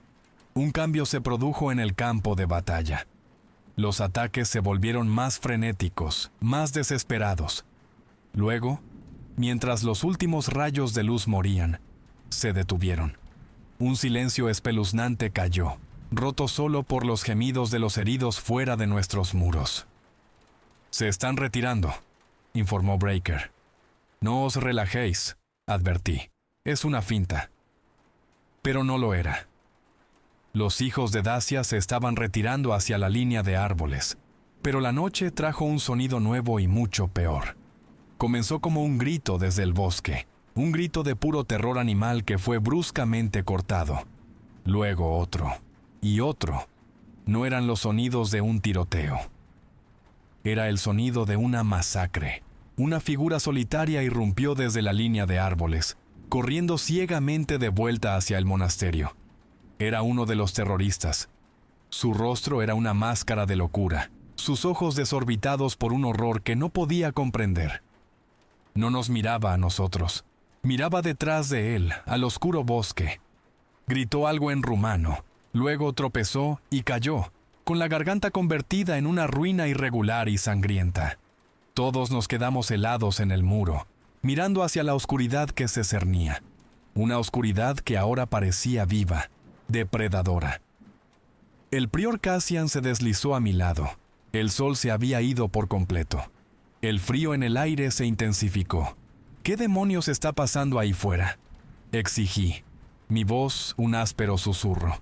Speaker 1: un cambio se produjo en el campo de batalla. Los ataques se volvieron más frenéticos, más desesperados. Luego, mientras los últimos rayos de luz morían, se detuvieron. Un silencio espeluznante cayó, roto solo por los gemidos de los heridos fuera de nuestros muros. «Se están retirando», informó Breaker. «No os relajéis», advertí. «Es una finta». Pero no lo era. Los hijos de Dacia se estaban retirando hacia la línea de árboles, pero la noche trajo un sonido nuevo y mucho peor. Comenzó como un grito desde el bosque, un grito de puro terror animal que fue bruscamente cortado. Luego otro, y otro. No eran los sonidos de un tiroteo. Era el sonido de una masacre. Una figura solitaria irrumpió desde la línea de árboles, corriendo ciegamente de vuelta hacia el monasterio. Era uno de los terroristas. Su rostro era una máscara de locura, sus ojos desorbitados por un horror que no podía comprender. No nos miraba a nosotros. Miraba detrás de él, al oscuro bosque. Gritó algo en rumano, luego tropezó y cayó, con la garganta convertida en una ruina irregular y sangrienta. Todos nos quedamos helados en el muro, mirando hacia la oscuridad que se cernía. Una oscuridad que ahora parecía viva, depredadora. El prior Cassian se deslizó a mi lado. El sol se había ido por completo. El frío en el aire se intensificó. ¿Qué demonios está pasando ahí fuera?, exigí, mi voz un áspero susurro.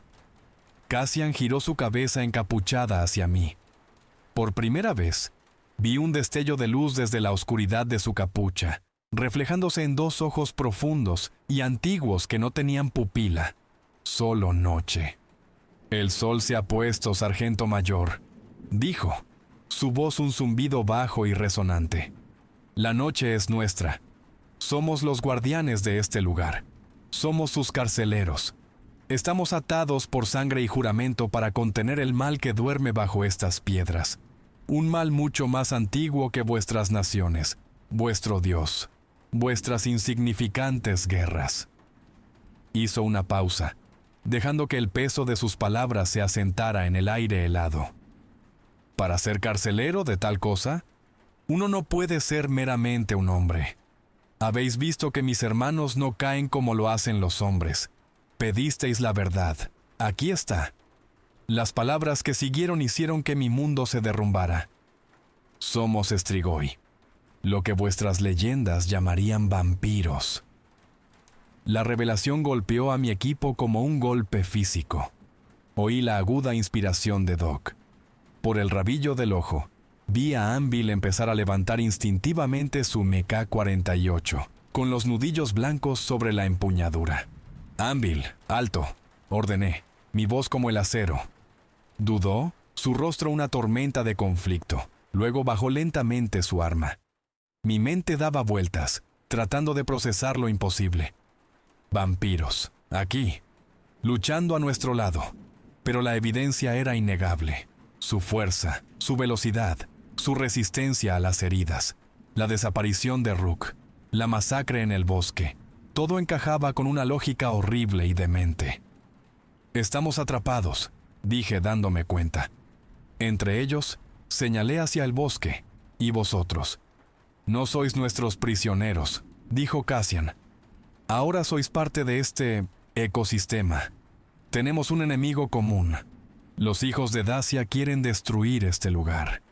Speaker 1: Cassian giró su cabeza encapuchada hacia mí. Por primera vez, vi un destello de luz desde la oscuridad de su capucha, reflejándose en 2 ojos profundos y antiguos que no tenían pupila, solo noche. «El sol se ha puesto, sargento mayor», dijo, su voz un zumbido bajo y resonante. «La noche es nuestra. Somos los guardianes de este lugar. Somos sus carceleros. Estamos atados por sangre y juramento para contener el mal que duerme bajo estas piedras. Un mal mucho más antiguo que vuestras naciones, vuestro Dios, vuestras insignificantes guerras». Hizo una pausa, dejando que el peso de sus palabras se asentara en el aire helado. «¿Para ser carcelero de tal cosa? Uno no puede ser meramente un hombre. Habéis visto que mis hermanos no caen como lo hacen los hombres. Pedisteis la verdad. Aquí está». Las palabras que siguieron hicieron que mi mundo se derrumbara. «Somos Strigoi, lo que vuestras leyendas llamarían vampiros». La revelación golpeó a mi equipo como un golpe físico. Oí la aguda inspiración de Doc. Por el rabillo del ojo, vi a Anvil empezar a levantar instintivamente su MK-48, con los nudillos blancos sobre la empuñadura. «Anvil, alto», ordené, mi voz como el acero. Dudó, su rostro una tormenta de conflicto. Luego bajó lentamente su arma. Mi mente daba vueltas, tratando de procesar lo imposible. Vampiros, aquí, luchando a nuestro lado. Pero la evidencia era innegable. Su fuerza, su velocidad, su resistencia a las heridas, la desaparición de Rook, la masacre en el bosque. Todo encajaba con una lógica horrible y demente. «Estamos atrapados», dije dándome cuenta. «Entre ellos, señalé hacia el bosque. ¿Y vosotros? No sois nuestros prisioneros», dijo Cassian. «Ahora sois parte de este ecosistema. Tenemos un enemigo común. Los hijos de Dacia quieren destruir este lugar.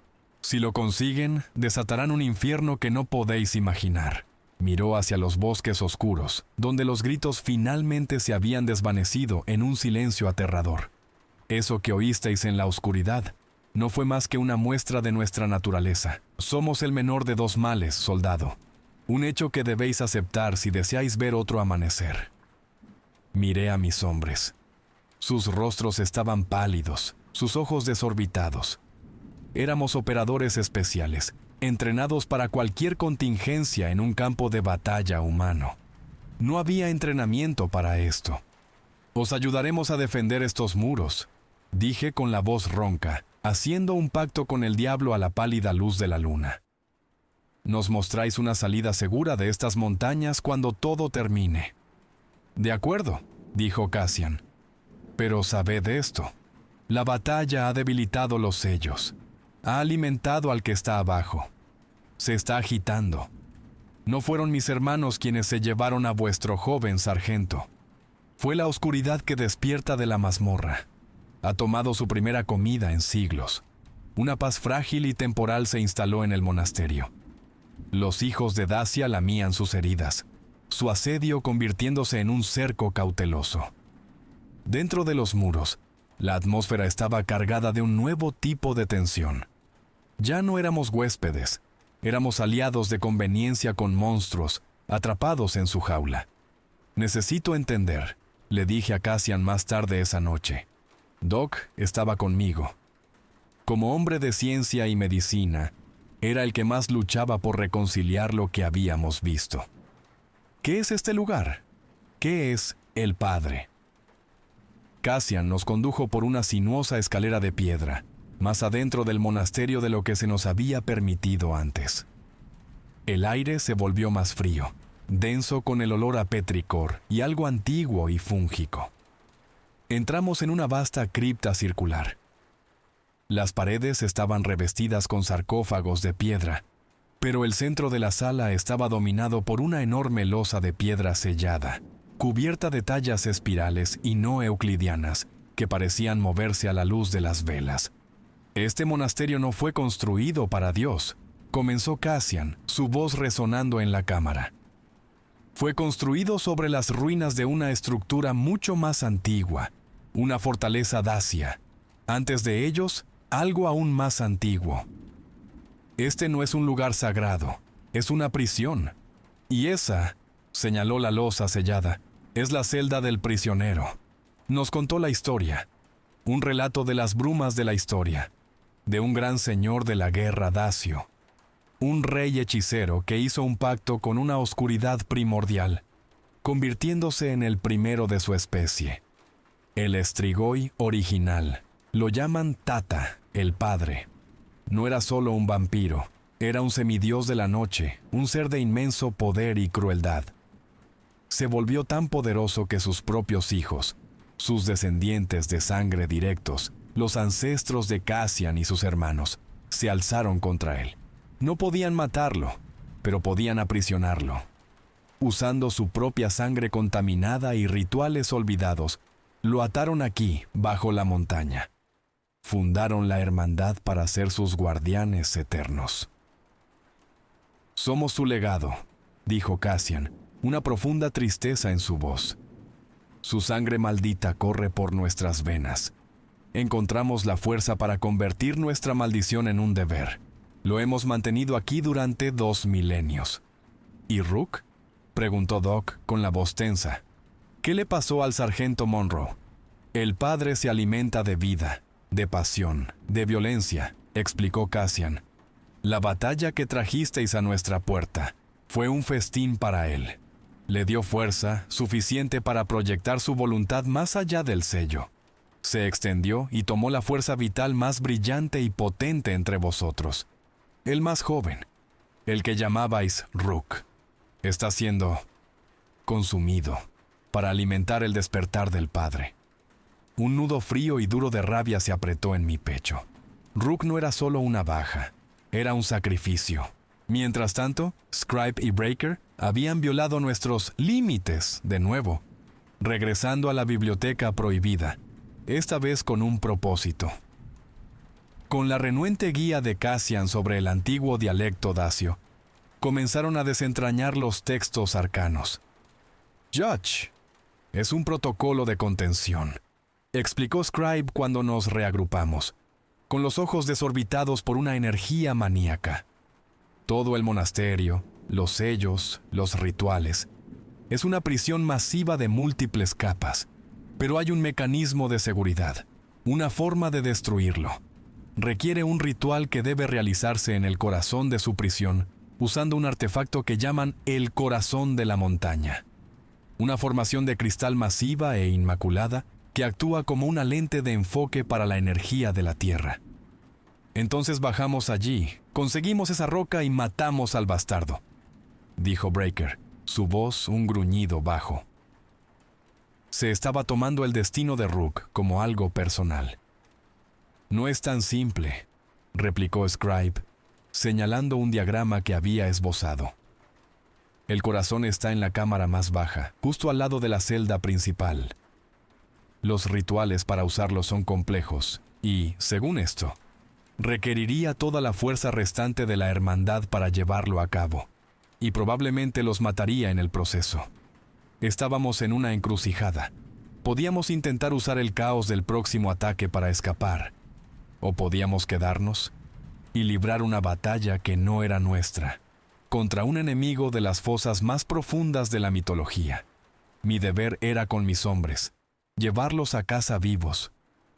Speaker 1: Si lo consiguen, desatarán un infierno que no podéis imaginar». Miró hacia los bosques oscuros, donde los gritos finalmente se habían desvanecido en un silencio aterrador. «Eso que oísteis en la oscuridad no fue más que una muestra de nuestra naturaleza. Somos el menor de dos males, soldado. Un hecho que debéis aceptar si deseáis ver otro amanecer». Miré a mis hombres. Sus rostros estaban pálidos, sus ojos desorbitados. Éramos operadores especiales, entrenados para cualquier contingencia en un campo de batalla humano. No había entrenamiento para esto. «Os ayudaremos a defender estos muros», dije con la voz ronca, haciendo un pacto con el diablo a la pálida luz de la luna. «Nos mostráis una salida segura de estas montañas cuando todo termine». «De acuerdo», dijo Cassian. «Pero sabed esto. La batalla ha debilitado los sellos. Ha alimentado al que está abajo. Se está agitando. No fueron mis hermanos quienes se llevaron a vuestro joven sargento. Fue la oscuridad que despierta de la mazmorra. Ha tomado su primera comida en siglos. Una paz frágil y temporal se instaló en el monasterio. Los hijos de Dacia lamían sus heridas, su asedio convirtiéndose en un cerco cauteloso. Dentro de los muros, la atmósfera estaba cargada de un nuevo tipo de tensión. Ya no éramos huéspedes, éramos aliados de conveniencia con monstruos, atrapados en su jaula. «Necesito entender», le dije a Cassian más tarde esa noche. Doc estaba conmigo. Como hombre de ciencia y medicina, era el que más luchaba por reconciliar lo que habíamos visto. «¿Qué es este lugar? ¿Qué es el Padre?» Cassian nos condujo por una sinuosa escalera de piedra, más adentro del monasterio de lo que se nos había permitido antes. El aire se volvió más frío, denso con el olor a petricor y algo antiguo y fúngico. Entramos en una vasta cripta circular. Las paredes estaban revestidas con sarcófagos de piedra, pero el centro de la sala estaba dominado por una enorme losa de piedra sellada, cubierta de tallas espirales y no euclidianas que parecían moverse a la luz de las velas. «Este monasterio no fue construido para Dios», comenzó Cassian, su voz resonando en la cámara. «Fue construido sobre las ruinas de una estructura mucho más antigua, una fortaleza dacia. Antes de ellos, algo aún más antiguo. Este no es un lugar sagrado, es una prisión. Y esa», señaló la losa sellada, «es la celda del prisionero». Nos contó la historia, un relato de las brumas de la historia, de un gran señor de la guerra dacio, un rey hechicero que hizo un pacto con una oscuridad primordial, convirtiéndose en el primero de su especie. El Strigoi original, lo llaman Tata, el Padre. No era solo un vampiro, era un semidios de la noche, un ser de inmenso poder y crueldad. Se volvió tan poderoso que sus propios hijos, sus descendientes de sangre directos, los ancestros de Cassian y sus hermanos, se alzaron contra él. No podían matarlo, pero podían aprisionarlo. Usando su propia sangre contaminada y rituales olvidados, lo ataron aquí, bajo la montaña. Fundaron la hermandad para ser sus guardianes eternos. «Somos su legado», dijo Cassian, una profunda tristeza en su voz. «Su sangre maldita corre por nuestras venas. Encontramos la fuerza para convertir nuestra maldición en un deber. Lo hemos mantenido aquí durante 2 milenios». «¿Y Rook?», preguntó Doc con la voz tensa. «¿Qué le pasó al sargento Monroe?» «El Padre se alimenta de vida, de pasión, de violencia», explicó Cassian. «La batalla que trajisteis a nuestra puerta fue un festín para él. Le dio fuerza suficiente para proyectar su voluntad más allá del sello. Se extendió y tomó la fuerza vital más brillante y potente entre vosotros. el más joven, el que llamabais Rook, está siendo consumido para alimentar el despertar del Padre. Un nudo frío y duro de rabia se apretó en mi pecho. Rook no era solo una baja, era un sacrificio. Mientras tanto, Scribe y Breaker habían violado nuestros límites de nuevo, regresando a la biblioteca prohibida, esta vez con un propósito. Con la renuente guía de Cassian sobre el antiguo dialecto dacio, comenzaron a desentrañar los textos arcanos. Judge, es un protocolo de contención, explicó Scribe cuando nos reagrupamos, con los ojos desorbitados por una energía maníaca. Todo el monasterio, los sellos, los rituales, es una prisión masiva de múltiples capas, pero hay un mecanismo de seguridad, una forma de destruirlo. Requiere un ritual que debe realizarse en el corazón de su prisión, usando un artefacto que llaman el corazón de la montaña. Una formación de cristal masiva e inmaculada que actúa como una lente de enfoque para la energía de la tierra. Entonces bajamos allí, conseguimos esa roca y matamos al bastardo, dijo Breaker, su voz un gruñido bajo. Se estaba tomando el destino de Rook como algo personal. No es tan simple, replicó Scribe, señalando un diagrama que había esbozado. El corazón está en la cámara más baja, justo al lado de la celda principal. Los rituales para usarlo son complejos y, según esto, requeriría toda la fuerza restante de la hermandad para llevarlo a cabo, y probablemente los mataría en el proceso. Estábamos en una encrucijada. Podíamos intentar usar el caos del próximo ataque para escapar, o podíamos quedarnos y librar una batalla que no era nuestra, contra un enemigo de las fosas más profundas de la mitología. Mi deber era con mis hombres, llevarlos a casa vivos,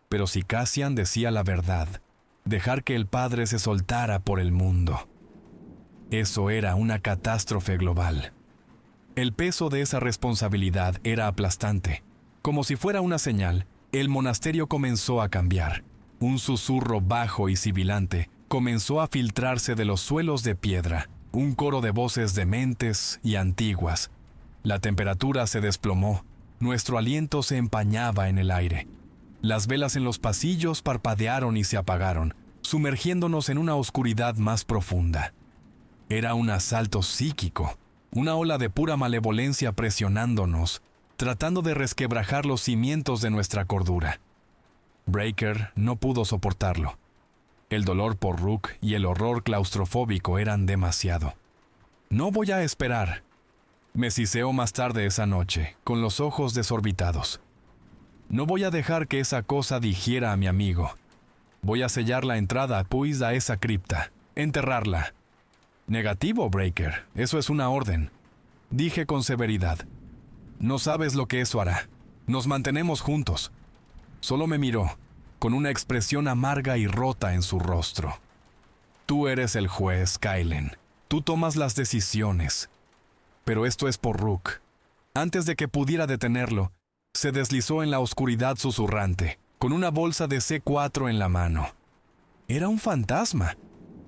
Speaker 1: pero si Cassian decía la verdad, dejar que el Padre se soltara por el mundo. Eso era una catástrofe global. El peso de esa responsabilidad era aplastante. Como si fuera una señal, el monasterio comenzó a cambiar. Un susurro bajo y sibilante comenzó a filtrarse de los suelos de piedra, un coro de voces dementes y antiguas. La temperatura se desplomó, nuestro aliento se empañaba en el aire. Las velas en los pasillos parpadearon y se apagaron, sumergiéndonos en una oscuridad más profunda. Era un asalto psíquico, una ola de pura malevolencia presionándonos, tratando de resquebrajar los cimientos de nuestra cordura. Breaker no pudo soportarlo. El dolor por Rook y el horror claustrofóbico eran demasiado. No voy a esperar. Me siseó más tarde esa noche, con los ojos desorbitados. No voy a dejar que esa cosa digiera a mi amigo. Voy a sellar la entrada pues a esa cripta, enterrarla. Negativo, Breaker, eso es una orden. Dije con severidad. No sabes lo que eso hará. Nos mantenemos juntos. Solo me miró, con una expresión amarga y rota en su rostro. Tú eres el juez, Kylen. Tú tomas las decisiones. Pero esto es por Rook. Antes de que pudiera detenerlo, se deslizó en la oscuridad susurrante, con una bolsa de C4 en la mano. Era un fantasma,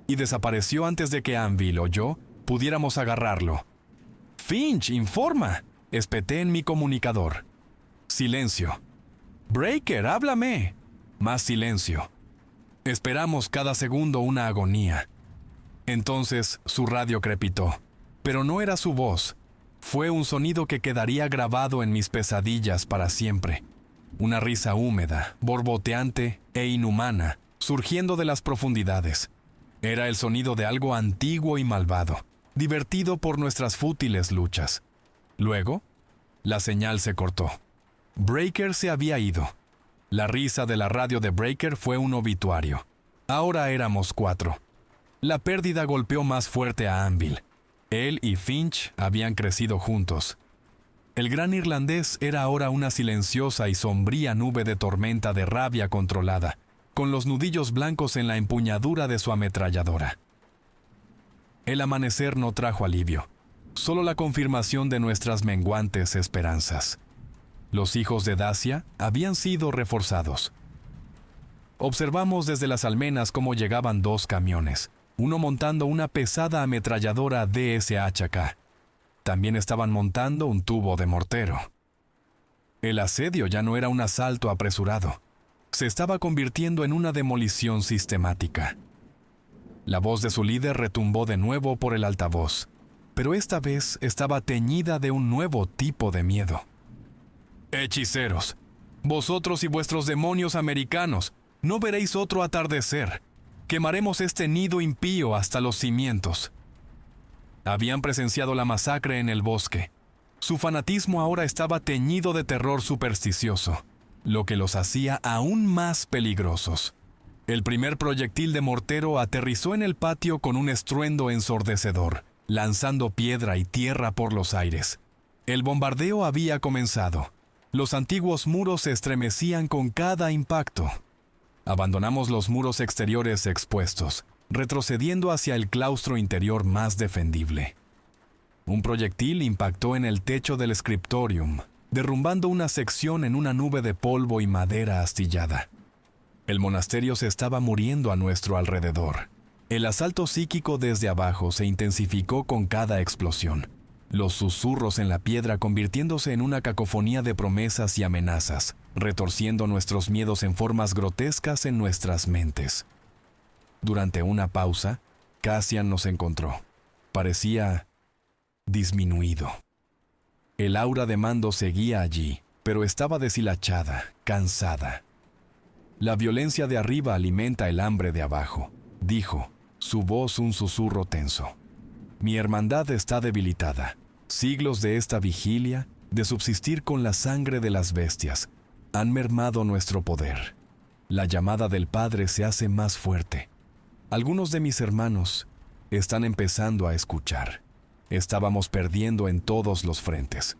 Speaker 1: y desapareció antes de que Anvil o yo pudiéramos agarrarlo. «Finch, informa», espeté en mi comunicador. Silencio. «Breaker, háblame». Más silencio. Esperamos cada segundo una agonía. Entonces su radio crepitó, pero no era su voz. Fue un sonido que quedaría grabado en mis pesadillas para siempre. Una risa húmeda, borboteante e inhumana, surgiendo de las profundidades. Era el sonido de algo antiguo y malvado, divertido por nuestras fútiles luchas. Luego, la señal se cortó. Breaker se había ido. La risa de la radio de Breaker fue un obituario. Ahora éramos 4. La pérdida golpeó más fuerte a Anvil. Él y Finch habían crecido juntos. El gran irlandés era ahora una silenciosa y sombría nube de tormenta de rabia controlada, con los nudillos blancos en la empuñadura de su ametralladora. El amanecer no trajo alivio, solo la confirmación de nuestras menguantes esperanzas. Los hijos de Dacia habían sido reforzados. Observamos desde las almenas cómo llegaban 2 camiones, uno montando una pesada ametralladora DSHK. También estaban montando un tubo de mortero. El asedio ya no era un asalto apresurado. Se estaba convirtiendo en una demolición sistemática. La voz de su líder retumbó de nuevo por el altavoz, pero esta vez estaba teñida de un nuevo tipo de miedo. «Hechiceros, vosotros y vuestros demonios americanos, no veréis otro atardecer. Quemaremos este nido impío hasta los cimientos». Habían presenciado la masacre en el bosque. Su fanatismo ahora estaba teñido de terror supersticioso, lo que los hacía aún más peligrosos. El primer proyectil de mortero aterrizó en el patio con un estruendo ensordecedor, lanzando piedra y tierra por los aires. El bombardeo había comenzado. Los antiguos muros se estremecían con cada impacto. Abandonamos los muros exteriores expuestos, retrocediendo hacia el claustro interior más defendible. Un proyectil impactó en el techo del scriptorium, derrumbando una sección en una nube de polvo y madera astillada. El monasterio se estaba muriendo a nuestro alrededor. El asalto psíquico desde abajo se intensificó con cada explosión, los susurros en la piedra convirtiéndose en una cacofonía de promesas y amenazas, retorciendo nuestros miedos en formas grotescas en nuestras mentes. Durante una pausa, Cassian nos encontró. Parecía disminuido. El aura de mando seguía allí, pero estaba deshilachada, cansada. «La violencia de arriba alimenta el hambre de abajo», dijo, su voz un susurro tenso. «Mi hermandad está debilitada. Siglos de esta vigilia, de subsistir con la sangre de las bestias, han mermado nuestro poder. La llamada del Padre se hace más fuerte. Algunos de mis hermanos están empezando a escuchar. Estábamos perdiendo en todos los frentes.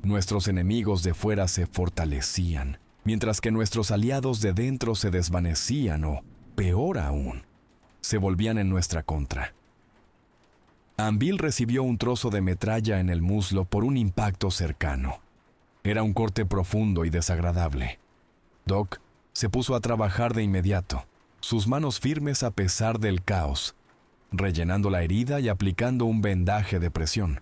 Speaker 1: Nuestros enemigos de fuera se fortalecían, mientras que nuestros aliados de dentro se desvanecían o, peor aún, se volvían en nuestra contra». Anvil recibió un trozo de metralla en el muslo por un impacto cercano. Era un corte profundo y desagradable. Doc se puso a trabajar de inmediato, sus manos firmes a pesar del caos, rellenando la herida y aplicando un vendaje de presión.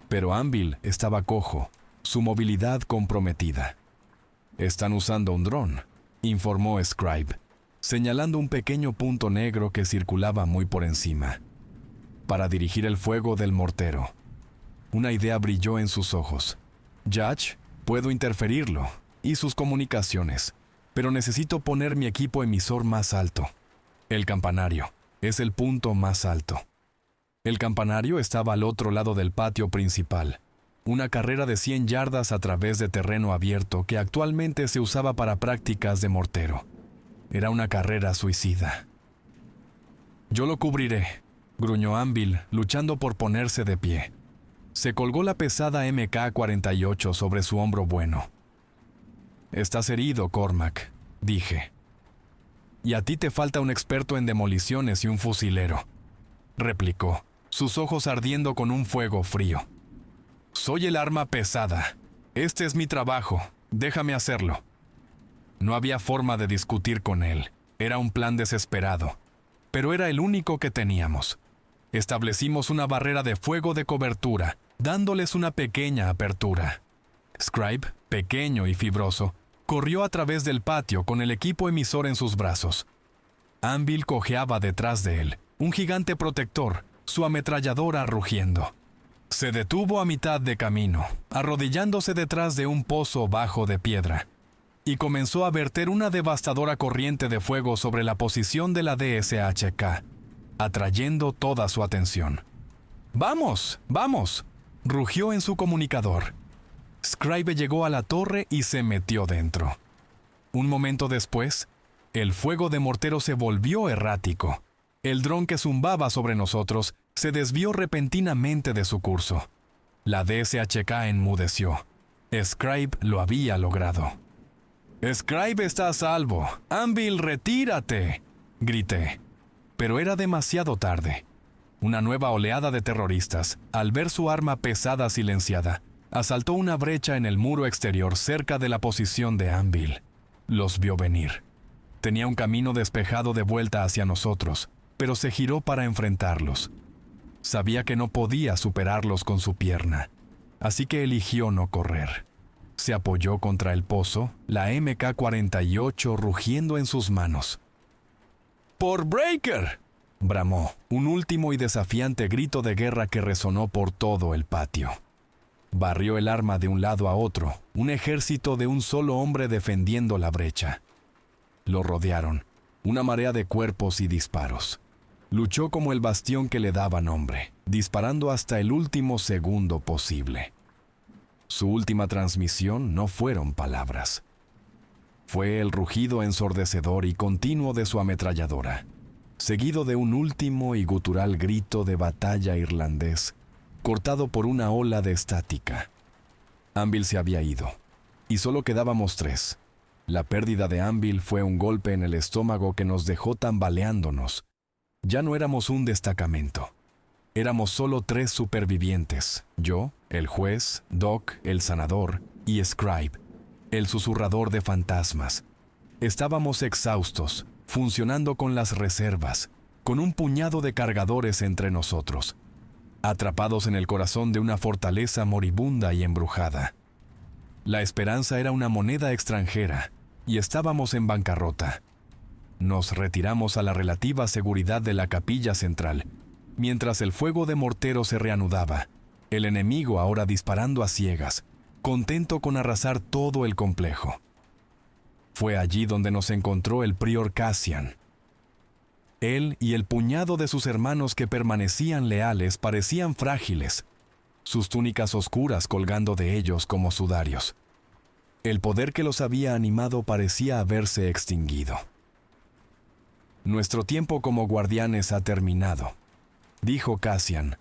Speaker 1: Pero Anvil estaba cojo, su movilidad comprometida. «Están usando un dron», informó Scribe, señalando un pequeño punto negro que circulaba muy por encima, para dirigir el fuego del mortero. Una idea brilló en sus ojos. «Judge, puedo interferirlo y sus comunicaciones, pero necesito poner mi equipo emisor más alto. El campanario es el punto más alto». El campanario estaba al otro lado del patio principal, una carrera de 100 yardas a través de terreno abierto que actualmente se usaba para prácticas de mortero. Era una carrera suicida. «Yo lo cubriré», gruñó Anvil, luchando por ponerse de pie. Se colgó la pesada MK-48 sobre su hombro bueno. «Estás herido, Cormac», dije. «Y a ti te falta un experto en demoliciones y un fusilero», replicó, sus ojos ardiendo con un fuego frío. «Soy el arma pesada. Este es mi trabajo. Déjame hacerlo». No había forma de discutir con él. Era un plan desesperado, pero era el único que teníamos. Establecimos una barrera de fuego de cobertura, dándoles una pequeña apertura. Scribe, pequeño y fibroso, corrió a través del patio con el equipo emisor en sus brazos. Anvil cojeaba detrás de él, un gigante protector, su ametralladora rugiendo. Se detuvo a mitad de camino, arrodillándose detrás de un pozo bajo de piedra, y comenzó a verter una devastadora corriente de fuego sobre la posición de la DSHK, atrayendo toda su atención. «¡Vamos! ¡Vamos!», rugió en su comunicador. Scribe llegó a la torre y se metió dentro. Un momento después, el fuego de mortero se volvió errático. El dron que zumbaba sobre nosotros se desvió repentinamente de su curso. La DSHK enmudeció. Scribe lo había logrado. «Scribe está a salvo. Anvil, retírate», grité. Pero era demasiado tarde. Una nueva oleada de terroristas, al ver su arma pesada silenciada, asaltó una brecha en el muro exterior cerca de la posición de Anvil. Los vio venir. Tenía un camino despejado de vuelta hacia nosotros, pero se giró para enfrentarlos. Sabía que no podía superarlos con su pierna, así que eligió no correr. Se apoyó contra el pozo, la MK-48 rugiendo en sus manos. ¡Por Breaker!, bramó, un último y desafiante grito de guerra que resonó por todo el patio. Barrió el arma de un lado a otro, un ejército de un solo hombre defendiendo la brecha. Lo rodearon, una marea de cuerpos y disparos. Luchó como el bastión que le daba nombre, disparando hasta el último segundo posible. Su última transmisión no fueron palabras. Fue el rugido ensordecedor y continuo de su ametralladora, seguido de un último y gutural grito de batalla irlandés, cortado por una ola de estática. Anvil se había ido, y solo quedábamos 3. La pérdida de Anvil fue un golpe en el estómago que nos dejó tambaleándonos. Ya no éramos un destacamento. Éramos solo 3 supervivientes, yo, el juez, Doc, el sanador, y Scribe, el susurrador de fantasmas. Estábamos exhaustos, funcionando con las reservas, con un puñado de cargadores entre nosotros, atrapados en el corazón de una fortaleza moribunda y embrujada. La esperanza era una moneda extranjera, y estábamos en bancarrota. Nos retiramos a la relativa seguridad de la capilla central, mientras el fuego de mortero se reanudaba, el enemigo ahora disparando a ciegas, contento con arrasar todo el complejo. Fue allí donde nos encontró el prior Cassian. Él y el puñado de sus hermanos que permanecían leales parecían frágiles, sus túnicas oscuras colgando de ellos como sudarios. El poder que los había animado parecía haberse extinguido. Nuestro tiempo como guardianes ha terminado, dijo Cassian,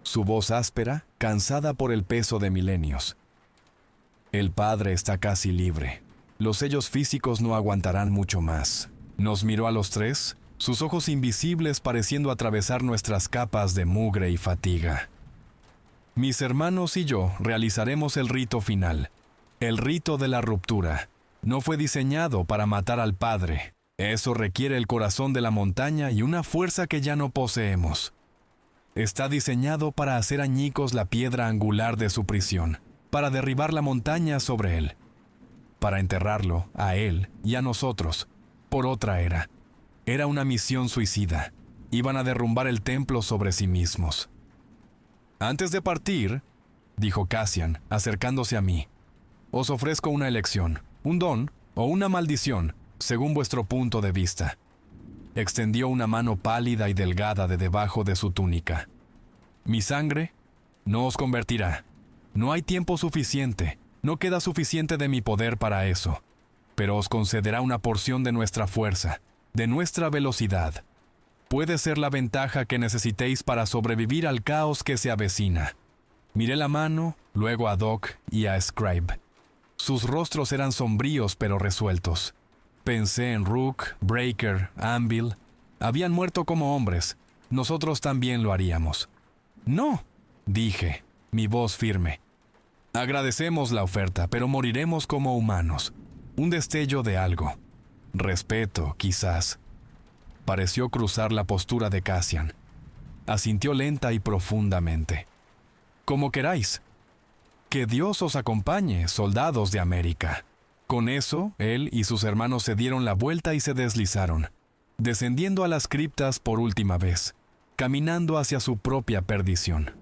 Speaker 1: su voz áspera, cansada por el peso de milenios. El Padre está casi libre. Los sellos físicos no aguantarán mucho más. Nos miró a los 3, sus ojos invisibles pareciendo atravesar nuestras capas de mugre y fatiga. Mis hermanos y yo realizaremos el rito final, el rito de la ruptura. No fue diseñado para matar al Padre. Eso requiere el corazón de la montaña y una fuerza que ya no poseemos. Está diseñado para hacer añicos la piedra angular de su prisión, para derribar la montaña sobre él, para enterrarlo, a él y a nosotros, por otra era. Era una misión suicida. Iban a derrumbar el templo sobre sí mismos. Antes de partir, dijo Cassian, acercándose a mí, os ofrezco una elección, un don o una maldición, según vuestro punto de vista. Extendió una mano pálida y delgada de debajo de su túnica. Mi sangre no os convertirá. No hay tiempo suficiente, no queda suficiente de mi poder para eso, pero os concederá una porción de nuestra fuerza, de nuestra velocidad. Puede ser la ventaja que necesitéis para sobrevivir al caos que se avecina. Miré la mano, luego a Doc y a Scribe. Sus rostros eran sombríos pero resueltos. Pensé en Rook, Breaker, Anvil. Habían muerto como hombres. Nosotros también lo haríamos. No, dije, mi voz firme. Agradecemos la oferta, pero moriremos como humanos. Un destello de algo. Respeto, quizás. Pareció cruzar la postura de Cassian. Asintió lenta y profundamente. Como queráis. Que Dios os acompañe, soldados de América. Con eso, él y sus hermanos se dieron la vuelta y se deslizaron, descendiendo a las criptas por última vez, caminando hacia su propia perdición.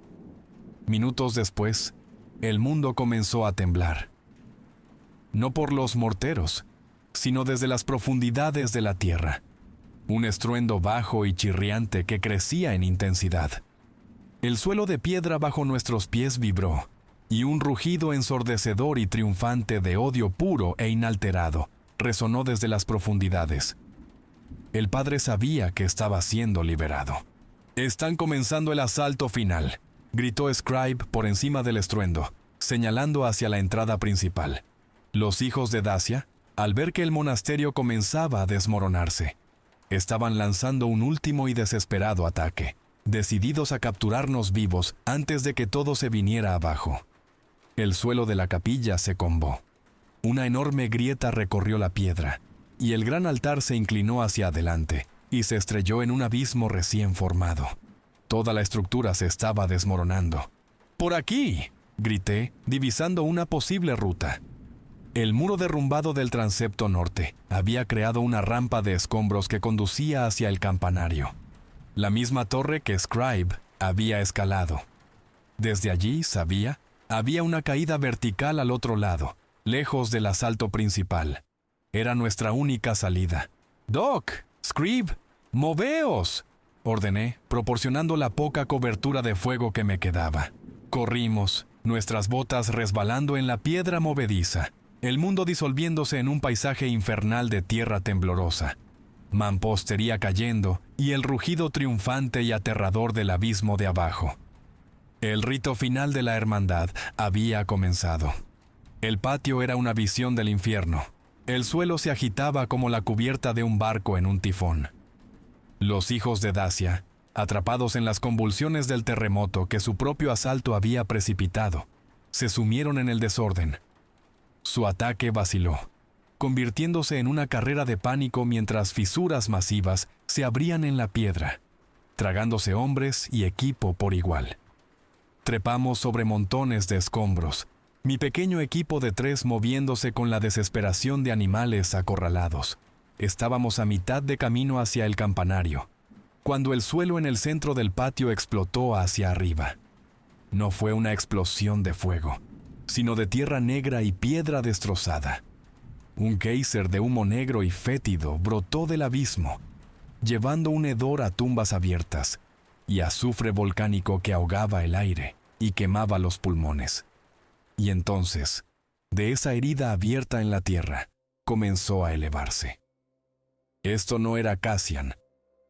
Speaker 1: Minutos después, el mundo comenzó a temblar. No por los morteros, sino desde las profundidades de la tierra. Un estruendo bajo y chirriante que crecía en intensidad. El suelo de piedra bajo nuestros pies vibró, y un rugido ensordecedor y triunfante de odio puro e inalterado resonó desde las profundidades. El Padre sabía que estaba siendo liberado. «Están comenzando el asalto final», gritó Scribe por encima del estruendo, señalando hacia la entrada principal. Los hijos de Dacia, al ver que el monasterio comenzaba a desmoronarse, estaban lanzando un último y desesperado ataque, decididos a capturarnos vivos antes de que todo se viniera abajo. El suelo de la capilla se combó. Una enorme grieta recorrió la piedra, y el gran altar se inclinó hacia adelante, y se estrelló en un abismo recién formado. Toda la estructura se estaba desmoronando. ¡Por aquí!, grité, divisando una posible ruta. El muro derrumbado del transepto norte había creado una rampa de escombros que conducía hacia el campanario, la misma torre que Scribe había escalado. Desde allí, sabía, había una caída vertical al otro lado, lejos del asalto principal. Era nuestra única salida. «Doc, Scribe, moveos», ordené, proporcionando la poca cobertura de fuego que me quedaba. Corrimos, nuestras botas resbalando en la piedra movediza, el mundo disolviéndose en un paisaje infernal de tierra temblorosa, mampostería cayendo y el rugido triunfante y aterrador del abismo de abajo. El rito final de la hermandad había comenzado. El patio era una visión del infierno. El suelo se agitaba como la cubierta de un barco en un tifón. Los hijos de Dacia, atrapados en las convulsiones del terremoto que su propio asalto había precipitado, se sumieron en el desorden. Su ataque vaciló, convirtiéndose en una carrera de pánico mientras fisuras masivas se abrían en la piedra, tragándose hombres y equipo por igual. Trepamos sobre montones de escombros, mi pequeño equipo de 3 moviéndose con la desesperación de animales acorralados. Estábamos a mitad de camino hacia el campanario, cuando el suelo en el centro del patio explotó hacia arriba. No fue una explosión de fuego, sino de tierra negra y piedra destrozada. Un geyser de humo negro y fétido brotó del abismo, llevando un hedor a tumbas abiertas y azufre volcánico que ahogaba el aire y quemaba los pulmones. Y entonces, de esa herida abierta en la tierra, comenzó a elevarse. Esto no era Cassian,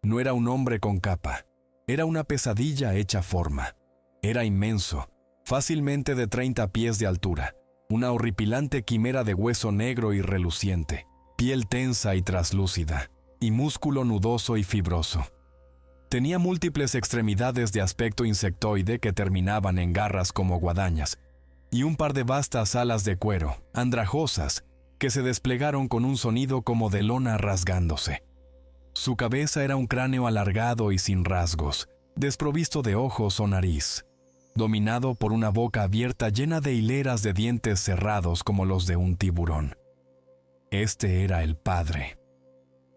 Speaker 1: no era un hombre con capa, era una pesadilla hecha forma. Era inmenso, fácilmente de 30 pies de altura, una horripilante quimera de hueso negro y reluciente, piel tensa y traslúcida, y músculo nudoso y fibroso. Tenía múltiples extremidades de aspecto insectoide que terminaban en garras como guadañas, y un par de vastas alas de cuero, andrajosas, que se desplegaron con un sonido como de lona rasgándose. Su cabeza era un cráneo alargado y sin rasgos, desprovisto de ojos o nariz, dominado por una boca abierta llena de hileras de dientes cerrados como los de un tiburón. Este era el Padre,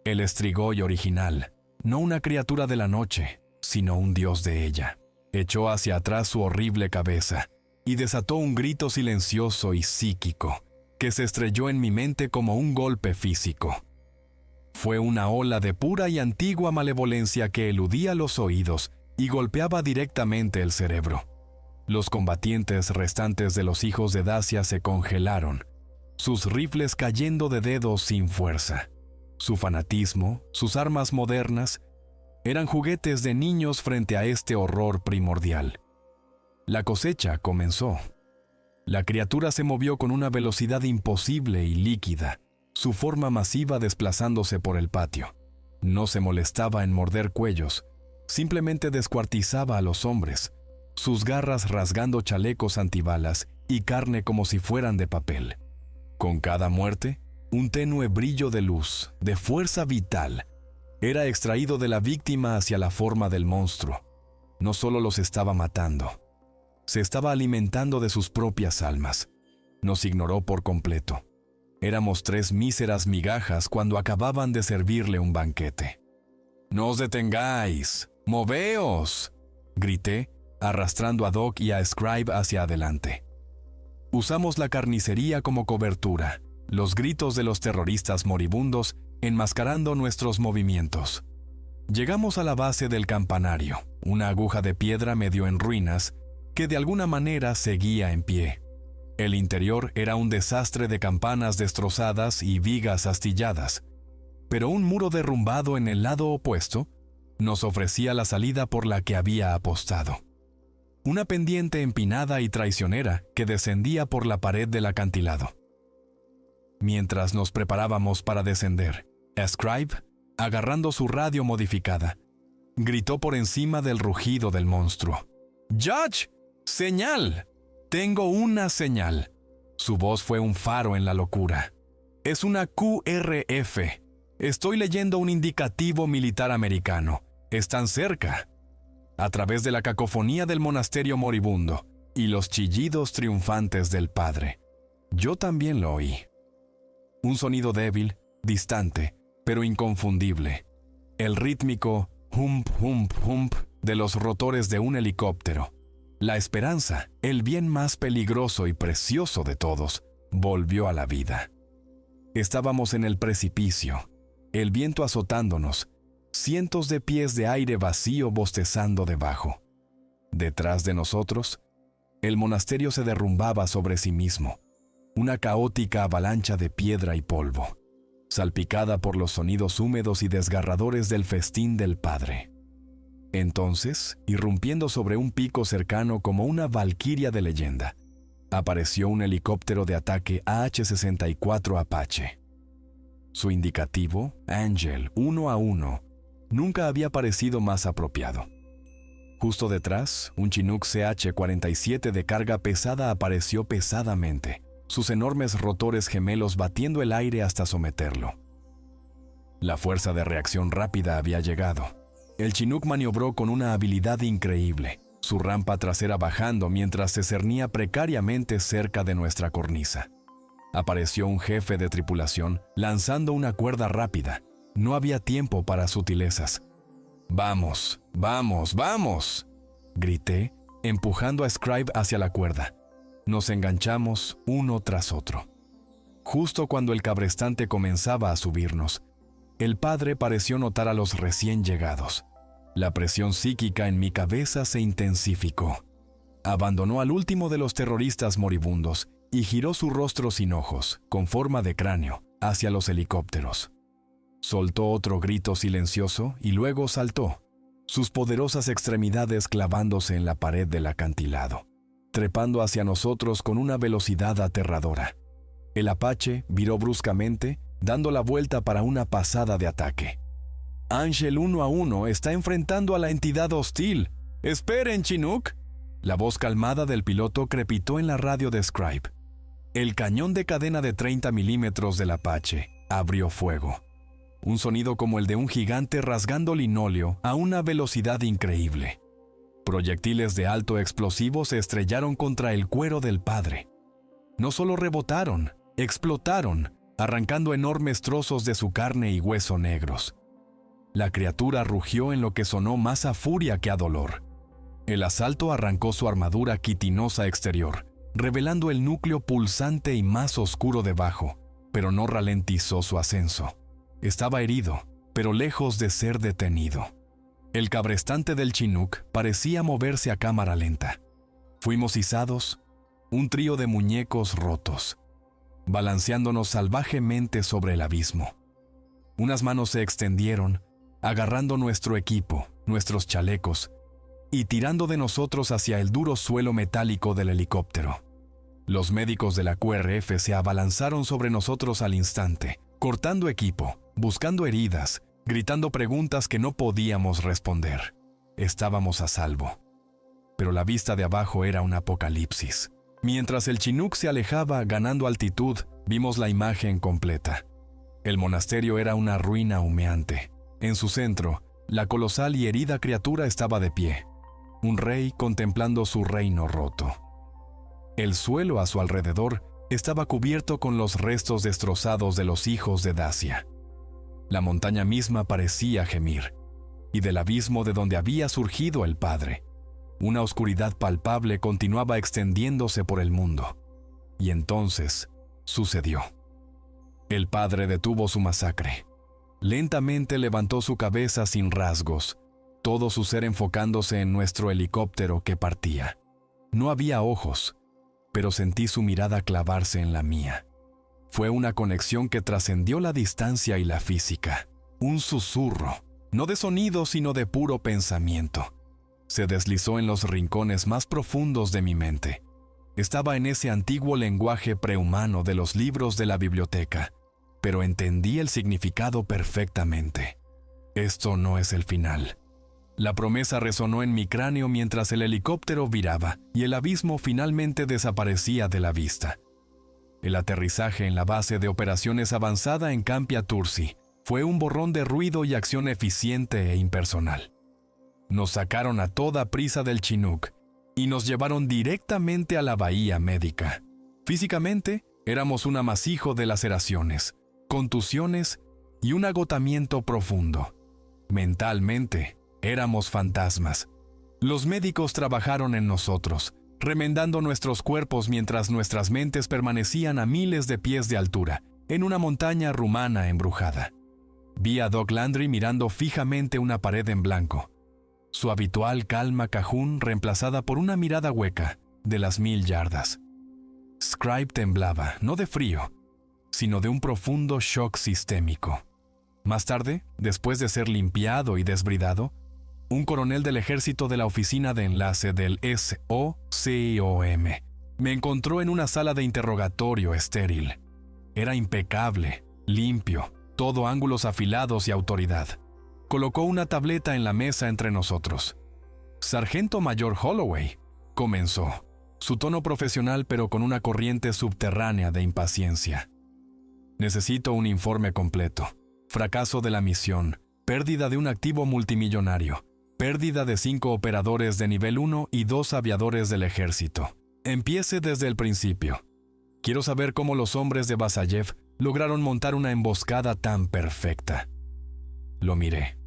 Speaker 1: el Strigoi original, no una criatura de la noche, sino un dios de ella. Echó hacia atrás su horrible cabeza y desató un grito silencioso y psíquico que se estrelló en mi mente como un golpe físico. Fue una ola de pura y antigua malevolencia que eludía los oídos y golpeaba directamente el cerebro. Los combatientes restantes de los hijos de Dacia se congelaron, sus rifles cayendo de dedos sin fuerza. Su fanatismo, sus armas modernas, eran juguetes de niños frente a este horror primordial. La cosecha comenzó. La criatura se movió con una velocidad imposible y líquida, su forma masiva desplazándose por el patio. No se molestaba en morder cuellos, simplemente descuartizaba a los hombres, sus garras rasgando chalecos antibalas y carne como si fueran de papel. Con cada muerte, un tenue brillo de luz, de fuerza vital, era extraído de la víctima hacia la forma del monstruo. No solo los estaba matando, se estaba alimentando de sus propias almas. Nos ignoró por completo. Éramos 3 míseras migajas cuando acababan de servirle un banquete. «¡No os detengáis! ¡Moveos!», grité, arrastrando a Doc y a Scribe hacia adelante. Usamos la carnicería como cobertura, los gritos de los terroristas moribundos enmascarando nuestros movimientos. Llegamos a la base del campanario, una aguja de piedra medio en ruinas que de alguna manera seguía en pie. El interior era un desastre de campanas destrozadas y vigas astilladas, pero un muro derrumbado en el lado opuesto nos ofrecía la salida por la que había apostado. Una pendiente empinada y traicionera que descendía por la pared del acantilado. Mientras nos preparábamos para descender, Scribe, agarrando su radio modificada, gritó por encima del rugido del monstruo. «¡Judge! ¡Señal! Tengo una señal». Su voz fue un faro en la locura. «Es una QRF. Estoy leyendo un indicativo militar americano. Están cerca. A través de la cacofonía del monasterio moribundo y los chillidos triunfantes del padre, yo también lo oí. Un sonido débil, distante, pero inconfundible. El rítmico hump, hump, hump de los rotores de un helicóptero. La esperanza, el bien más peligroso y precioso de todos, volvió a la vida. Estábamos en el precipicio, el viento azotándonos, cientos de pies de aire vacío bostezando debajo. Detrás de nosotros, el monasterio se derrumbaba sobre sí mismo, una caótica avalancha de piedra y polvo, salpicada por los sonidos húmedos y desgarradores del festín del padre. Entonces, irrumpiendo sobre un pico cercano como una valquiria de leyenda, apareció un helicóptero de ataque AH-64 Apache. Su indicativo, Angel 1A1, nunca había parecido más apropiado. Justo detrás, un Chinook CH-47 de carga pesada apareció pesadamente, sus enormes rotores gemelos batiendo el aire hasta someterlo. La fuerza de reacción rápida había llegado. El Chinook maniobró con una habilidad increíble, su rampa trasera bajando mientras se cernía precariamente cerca de nuestra cornisa. Apareció un jefe de tripulación lanzando una cuerda rápida. No había tiempo para sutilezas. «¡Vamos! ¡Vamos! ¡Vamos!», grité, empujando a Scribe hacia la cuerda. Nos enganchamos uno tras otro. Justo cuando el cabrestante comenzaba a subirnos, el padre pareció notar a los recién llegados. La presión psíquica en mi cabeza se intensificó. Abandonó al último de los terroristas moribundos y giró su rostro sin ojos, con forma de cráneo, hacia los helicópteros. Soltó otro grito silencioso y luego saltó, sus poderosas extremidades clavándose en la pared del acantilado, trepando hacia nosotros con una velocidad aterradora. El Apache viró bruscamente, dando la vuelta para una pasada de ataque. «Angel 1A1 está enfrentando a la entidad hostil. ¡Esperen, Chinook!». La voz calmada del piloto crepitó en la radio de Scribe. El cañón de cadena de 30 milímetros del Apache abrió fuego. Un sonido como el de un gigante rasgando linóleo a una velocidad increíble. Proyectiles de alto explosivo se estrellaron contra el cuero del padre. No solo rebotaron, explotaron, arrancando enormes trozos de su carne y hueso negros. La criatura rugió en lo que sonó más a furia que a dolor. El asalto arrancó su armadura quitinosa exterior, revelando el núcleo pulsante y más oscuro debajo, pero no ralentizó su ascenso. Estaba herido, pero lejos de ser detenido. El cabrestante del Chinook parecía moverse a cámara lenta. Fuimos izados, un trío de muñecos rotos, balanceándonos salvajemente sobre el abismo. Unas manos se extendieron, agarrando nuestro equipo, nuestros chalecos, y tirando de nosotros hacia el duro suelo metálico del helicóptero. Los médicos de la QRF se abalanzaron sobre nosotros al instante, cortando equipo, buscando heridas, gritando preguntas que no podíamos responder. Estábamos a salvo. Pero la vista de abajo era un apocalipsis. Mientras el Chinook se alejaba ganando altitud, vimos la imagen completa. El monasterio era una ruina humeante. En su centro, la colosal y herida criatura estaba de pie, un rey contemplando su reino roto. El suelo a su alrededor estaba cubierto con los restos destrozados de los hijos de Dacia. La montaña misma parecía gemir, y del abismo de donde había surgido el padre, una oscuridad palpable continuaba extendiéndose por el mundo. Y entonces sucedió. El padre detuvo su masacre. Lentamente levantó su cabeza sin rasgos, todo su ser enfocándose en nuestro helicóptero que partía. No había ojos, pero sentí su mirada clavarse en la mía. Fue una conexión que trascendió la distancia y la física. Un susurro, no de sonido sino de puro pensamiento. Se deslizó en los rincones más profundos de mi mente. Estaba en ese antiguo lenguaje prehumano de los libros de la biblioteca, pero entendí el significado perfectamente. Esto no es el final. La promesa resonó en mi cráneo mientras el helicóptero viraba y el abismo finalmente desaparecía de la vista. El aterrizaje en la base de operaciones avanzada en Campia Tursi Fue un borrón de ruido y acción eficiente e impersonal. Nos sacaron a toda prisa del Chinook y nos llevaron directamente a la bahía médica. Físicamente, éramos un amasijo de laceraciones, contusiones y un agotamiento profundo. Mentalmente, éramos fantasmas. Los médicos trabajaron en nosotros, remendando nuestros cuerpos mientras nuestras mentes permanecían a miles de pies de altura, en una montaña rumana embrujada. Vi a Doc Landry mirando fijamente una pared en blanco, su habitual calma cajún reemplazada por una mirada hueca de las 1000 yardas. Scribe temblaba, no de frío, sino de un profundo shock sistémico. Más tarde, después de ser limpiado y desbridado, un coronel del ejército de la oficina de enlace del SOCOM me encontró en una sala de interrogatorio estéril. Era impecable, limpio, todo ángulos afilados y autoridad. Colocó una tableta en la mesa entre nosotros. «Sargento Mayor Holloway», comenzó, su tono profesional pero con una corriente subterránea de impaciencia. «Necesito un informe completo. Fracaso de la misión, pérdida de un activo multimillonario, pérdida de 5 operadores de nivel 1 y 2 aviadores del ejército. Empiece desde el principio. Quiero saber cómo los hombres de Basayev lograron montar una emboscada tan perfecta». Lo miré.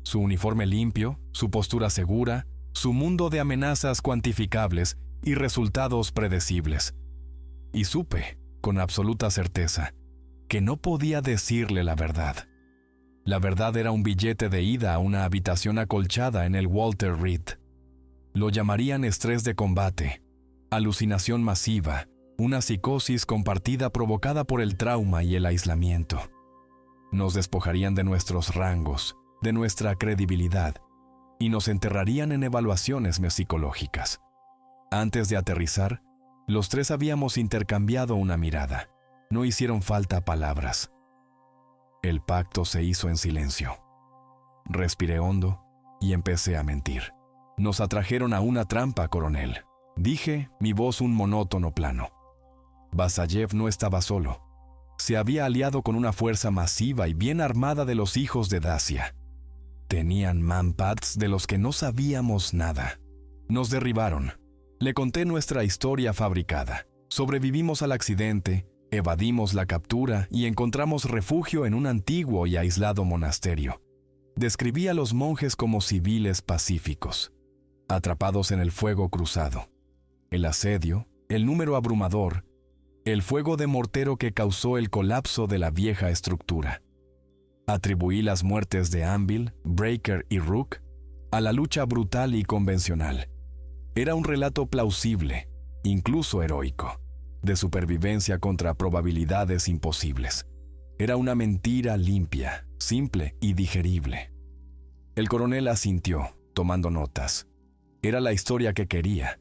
Speaker 1: Su uniforme limpio, su postura segura, su mundo de amenazas cuantificables y resultados predecibles. Y supe, con absoluta certeza, que no podía decirle la verdad. La verdad era un billete de ida a una habitación acolchada en el Walter Reed. Lo llamarían estrés de combate, alucinación masiva, una psicosis compartida provocada por el trauma y el aislamiento. Nos despojarían de nuestros rangos, de nuestra credibilidad, y nos enterrarían en evaluaciones psicológicas. Antes de aterrizar, los tres habíamos intercambiado una mirada. No hicieron falta palabras. El pacto se hizo en silencio. Respiré hondo y empecé a mentir. «Nos atrajeron a una trampa, coronel», dije, mi voz un monótono plano. Basayev no estaba solo. Se había aliado con una fuerza masiva y bien armada de los hijos de Dacia. Tenían manpads de los que no sabíamos nada. Nos derribaron. Le conté nuestra historia fabricada. Sobrevivimos al accidente, evadimos la captura y encontramos refugio en un antiguo y aislado monasterio. Describí a los monjes como civiles pacíficos, atrapados en el fuego cruzado. El asedio, el número abrumador, el fuego de mortero que causó el colapso de la vieja estructura. Atribuí las muertes de Anvil, Breaker y Rook a la lucha brutal y convencional. Era un relato plausible, incluso heroico, de supervivencia contra probabilidades imposibles. Era una mentira limpia, simple y digerible. El coronel asintió, tomando notas. Era la historia que quería,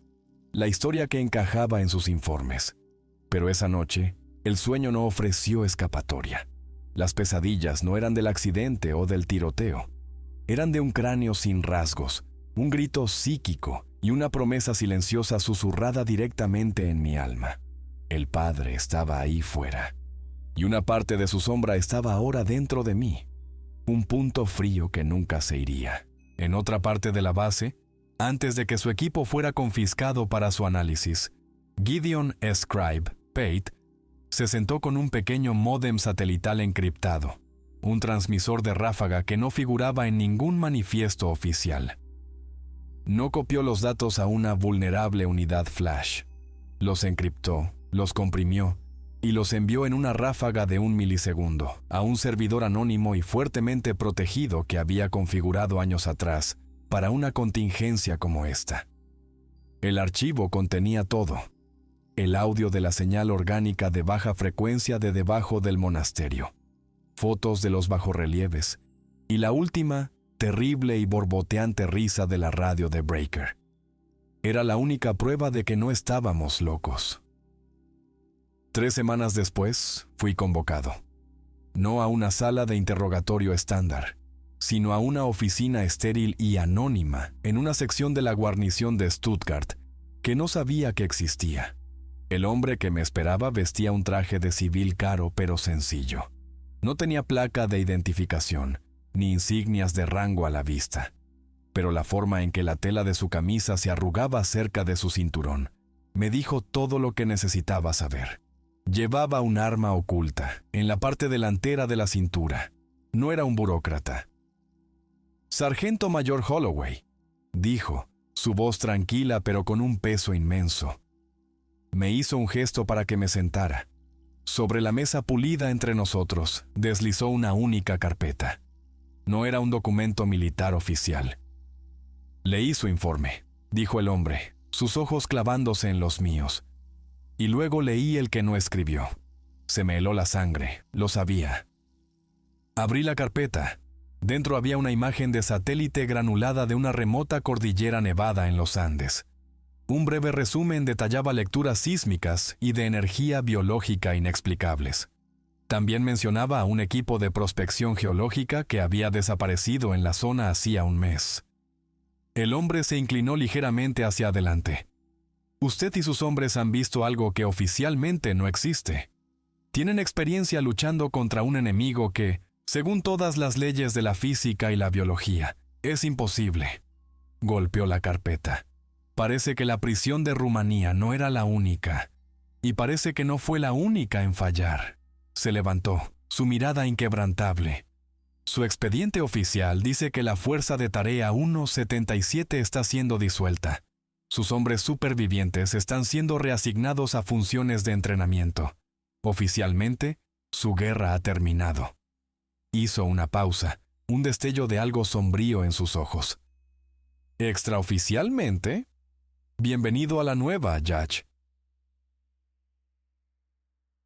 Speaker 1: la historia que encajaba en sus informes. Pero esa noche, el sueño no ofreció escapatoria. Las pesadillas no eran del accidente o del tiroteo. Eran de un cráneo sin rasgos, un grito psíquico y una promesa silenciosa susurrada directamente en mi alma. El padre estaba ahí fuera, y una parte de su sombra estaba ahora dentro de mí. Un punto frío que nunca se iría. En otra parte de la base, antes de que su equipo fuera confiscado para su análisis, Gideon Scribe Pate se sentó con un pequeño módem satelital encriptado, un transmisor de ráfaga que no figuraba en ningún manifiesto oficial. No copió los datos a una vulnerable unidad flash. Los encriptó, los comprimió y los envió en una ráfaga de 1 milisegundo a un servidor anónimo y fuertemente protegido que había configurado años atrás para una contingencia como esta. El archivo contenía todo: el audio de la señal orgánica de baja frecuencia de debajo del monasterio, fotos de los bajorrelieves y la última, terrible y borboteante risa de la radio de Breaker. Era la única prueba de que no estábamos locos. 3 semanas después, fui convocado. No a una sala de interrogatorio estándar, sino a una oficina estéril y anónima en una sección de la guarnición de Stuttgart que no sabía que existía. El hombre que me esperaba vestía un traje de civil caro pero sencillo. No tenía placa de identificación, ni insignias de rango a la vista, pero la forma en que la tela de su camisa se arrugaba cerca de su cinturón me dijo todo lo que necesitaba saber. Llevaba un arma oculta en la parte delantera de la cintura. No era un burócrata. «Sargento Mayor Holloway», dijo, su voz tranquila pero con un peso inmenso. Me hizo un gesto para que me sentara. Sobre la mesa pulida entre nosotros deslizó una única carpeta. No era un documento militar oficial. «Leí su informe», dijo el hombre, sus ojos clavándose en los míos. «Y luego leí el que no escribió. Se me heló la sangre, lo sabía». Abrí la carpeta. Dentro había una imagen de satélite granulada de una remota cordillera nevada en los Andes. Un breve resumen detallaba lecturas sísmicas y de energía biológica inexplicables. También mencionaba a un equipo de prospección geológica que había desaparecido en la zona hacía un mes. El hombre se inclinó ligeramente hacia adelante. «Usted y sus hombres han visto algo que oficialmente no existe. Tienen experiencia luchando contra un enemigo que, según todas las leyes de la física y la biología, es imposible». Golpeó la carpeta. «Parece que la prisión de Rumanía no era la única. Y parece que no fue la única en fallar». Se levantó, su mirada inquebrantable. «Su expediente oficial dice que la Fuerza de Tarea 177 está siendo disuelta. Sus hombres supervivientes están siendo reasignados a funciones de entrenamiento. Oficialmente, su guerra ha terminado». Hizo una pausa, un destello de algo sombrío en sus ojos. «¿Extraoficialmente? Bienvenido a la nueva, Judge.